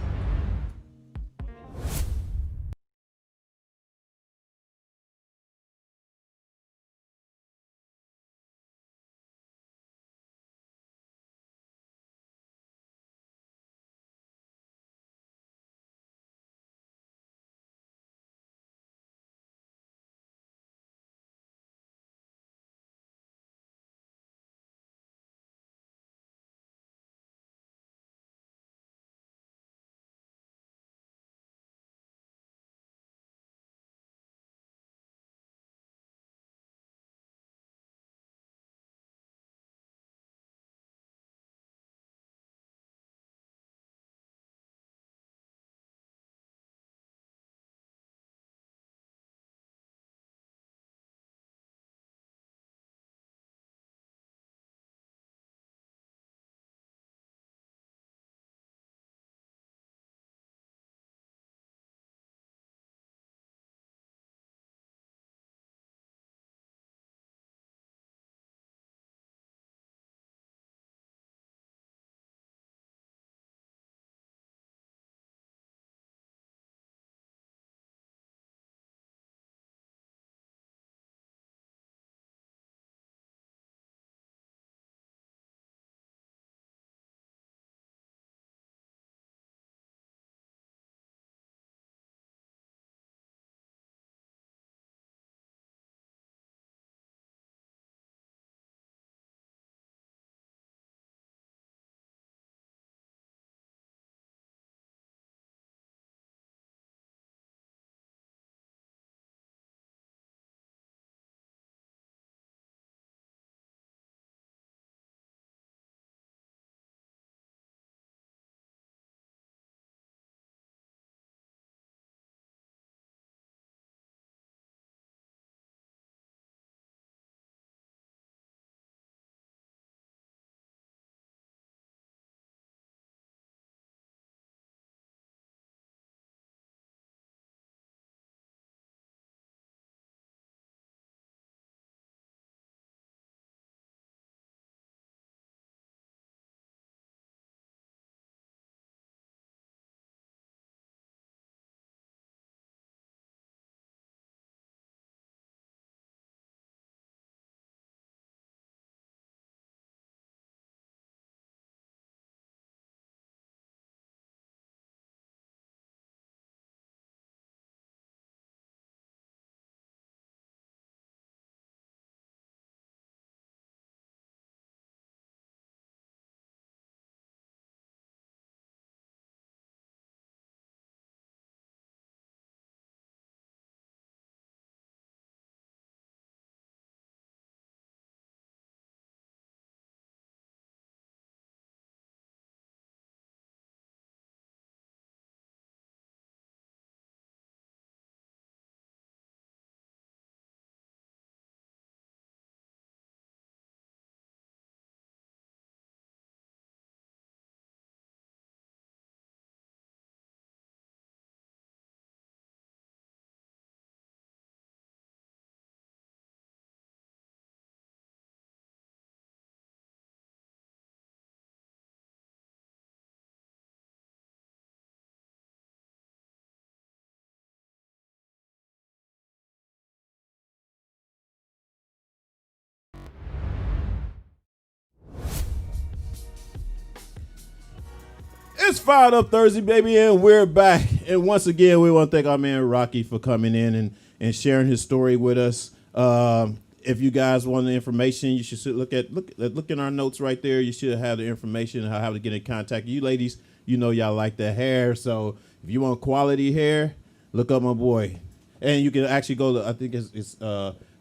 It's Fired Up Thursday, baby, and we're back. And once again, we want to thank our man Rocky for coming in and sharing his story with us. If you guys want the information, you should look in our notes right there. You should have the information on how to get in contact. You ladies, you know y'all like the hair, so if you want quality hair, look up my boy. And you can actually go to, I think it's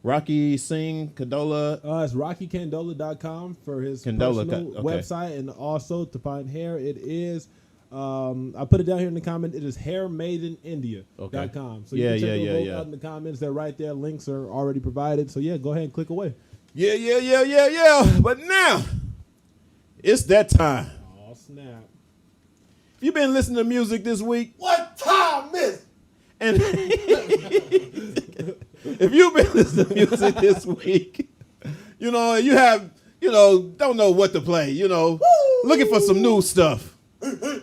Rocky Singh Candola. It's RockyCandola.com for his Candola, personal okay. website, and also to find hair, it is. I put it down here in the comment. It is hairmadeinindia.com. Okay. So you can check those out in the comments. They're right there. Links are already provided. So yeah, go ahead and click away. Yeah. But now, it's that time. Oh snap! If you've been listening to music this week, What time is? and if you've been listening to music this week, you know, you have, don't know what to play, looking for some new stuff.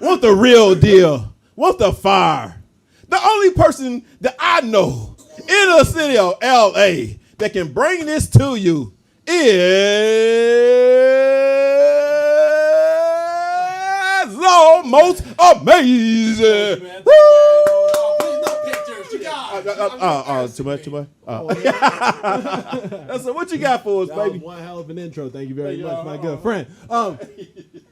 Want the real deal. Want the fire. The only person that I know in the city of L.A. that can bring this to you is almost amazing. Too much. So what you got for us, That baby? was one hell of an intro. Thank you very much, my good friend.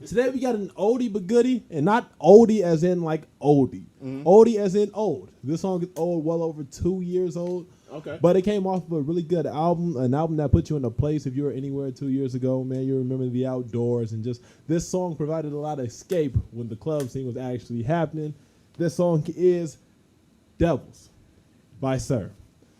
Today we got an oldie but goodie, and not oldie as in like oldie. Oldie as in old. This song is old, well over 2 years old. Okay. But it came off of a really good album, an album that put you in a place. If you were anywhere 2 years ago, man, you remember the outdoors, and just this song provided a lot of escape when the club scene was actually happening. This song is Devils by Sir.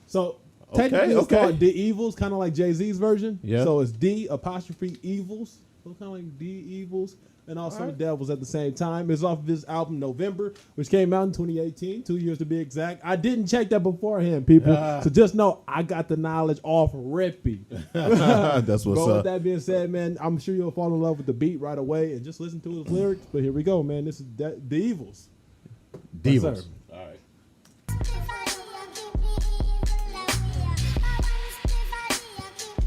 So technically it's called The Evils, kind of like Jay-Z's version. Yeah. So it's D apostrophe Evils. So kind of like D Evils and also Devils at the same time. It's off of his album November, which came out in 2018, 2 years to be exact. I didn't check that beforehand, people. So just know I got the knowledge off rippy. That's what's But up. with that being said, man, I'm sure you'll fall in love with the beat right away and just listen to his lyrics. But here we go, man. This is The Evils. Divas. Yes, sir. All right.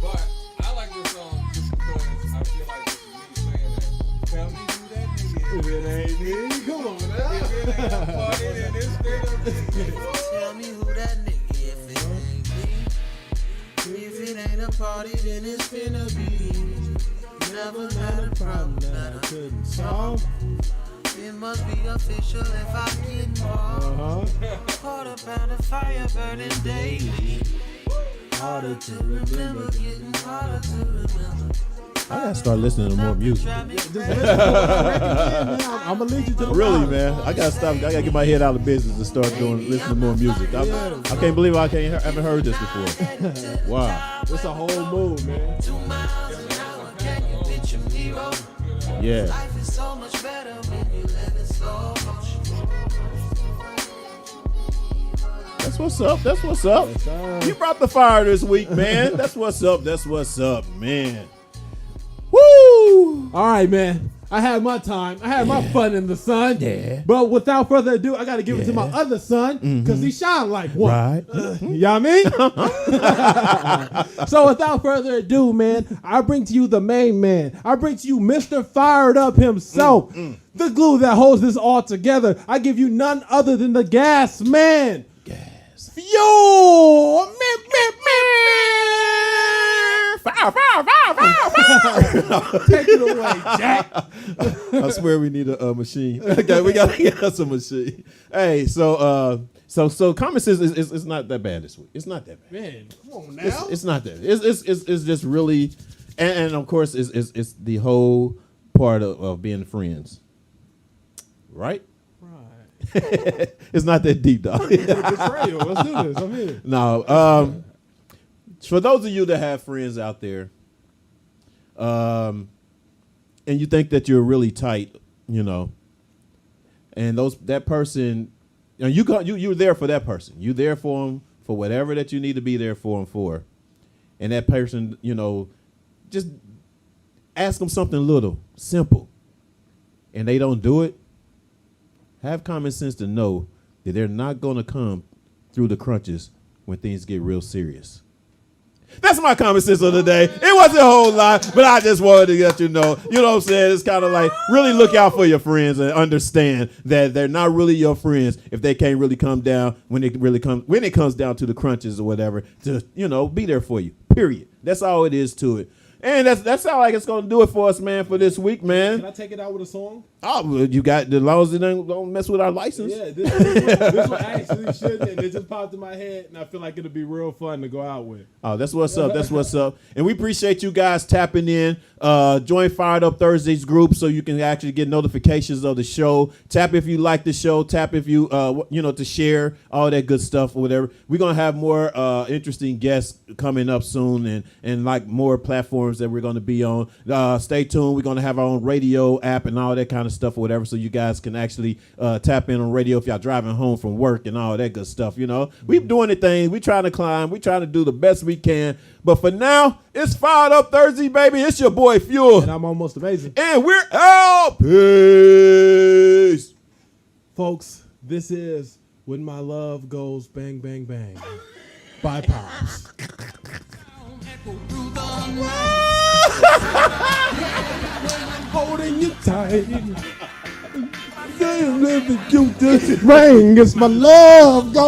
But I like this song just because I feel like this is me saying that. Tell me who that nigga is. If it ain't me, come on now. If it ain't a party, then it's straight up. Tell me who that nigga if it ain't me. If it ain't a party, then it's finna be. Never had a problem that I couldn't solve. It must be official if I get involved. Quarter pound of fire burning daily. Harder to remember, getting harder to remember. I gotta start listening to more music. I'm gonna lead you to the Really, bottom. man. I gotta stop. I gotta get my head out of business and start listening to more music. I can't believe I haven't heard this before. Wow. It's a whole mood, man. 2 miles an hour, can you picture me roll? Yeah. Life is so much better when you live in slow motion. That's what's up. That's what's up. You brought the fire this week, man. That's what's up. That's what's up, man. Woo! All right, man. I had my time. I had my fun in the sun. Yeah. But without further ado, I got to give it to my other son because he shine like one. Right. You know what I mean? So without further ado, man, I bring to you the main man. I bring to you Mr. Fired Up himself. The glue that holds this all together. I give you none other than the gas man. Gas. Fuel. Fire. Take it away, Jack. I swear we need a machine. Okay, we gotta get us a machine. Hey, so common sense is not that bad this week. It's not that bad. Man, come on now. It's not that. It's just really, and of course it's the whole part of being friends, right? Right. It's not that deep, dog. Betrayal. Let's do this. I'm here. No. For those of you that have friends out there, and you think that you're really tight, and that person, you're there for that person. You're there for them for whatever that you need to be there for them for, and that person, just ask them something little, simple, and they don't do it. Have common sense to know that they're not going to come through the crunches when things get real serious. That's my common sense of the day. It wasn't a whole lot, but I just wanted to let you know. You know what I'm saying? It's kind of like really look out for your friends and understand that they're not really your friends if they can't really come down when it comes down to the crunches or whatever to, you know, be there for you. Period. That's all it is to it. And that's how like it's gonna do it for us, man, for this week, man. Can I take it out with a song? Oh, well, you got the laws that don't mess with our license. Yeah, this one actually shouldn't. And it just popped in my head, and I feel like it'll be real fun to go out with. Oh, that's what's up. That's what's up. And we appreciate you guys tapping in. Join Fired Up Thursdays group so you can actually get notifications of the show. Tap if you like the show. Tap if you to share all that good stuff or whatever. We're gonna have more interesting guests coming up soon, and like more platforms that we're gonna be on. Stay tuned. We're gonna have our own radio app and all that kind of stuff or whatever, so you guys can actually tap in on radio if y'all driving home from work and all that good stuff. You know, we doing the things. We trying to climb. We trying to do the best we can. But for now, it's Fired Up Thursday, baby. It's your boy Fuel, And I'm Almost Amazing. and we're out. Peace, Folks, this is When My Love Goes Bang, Bang, Bang. Bye, Pops. Holding you tight. Ring, it's my love. Go.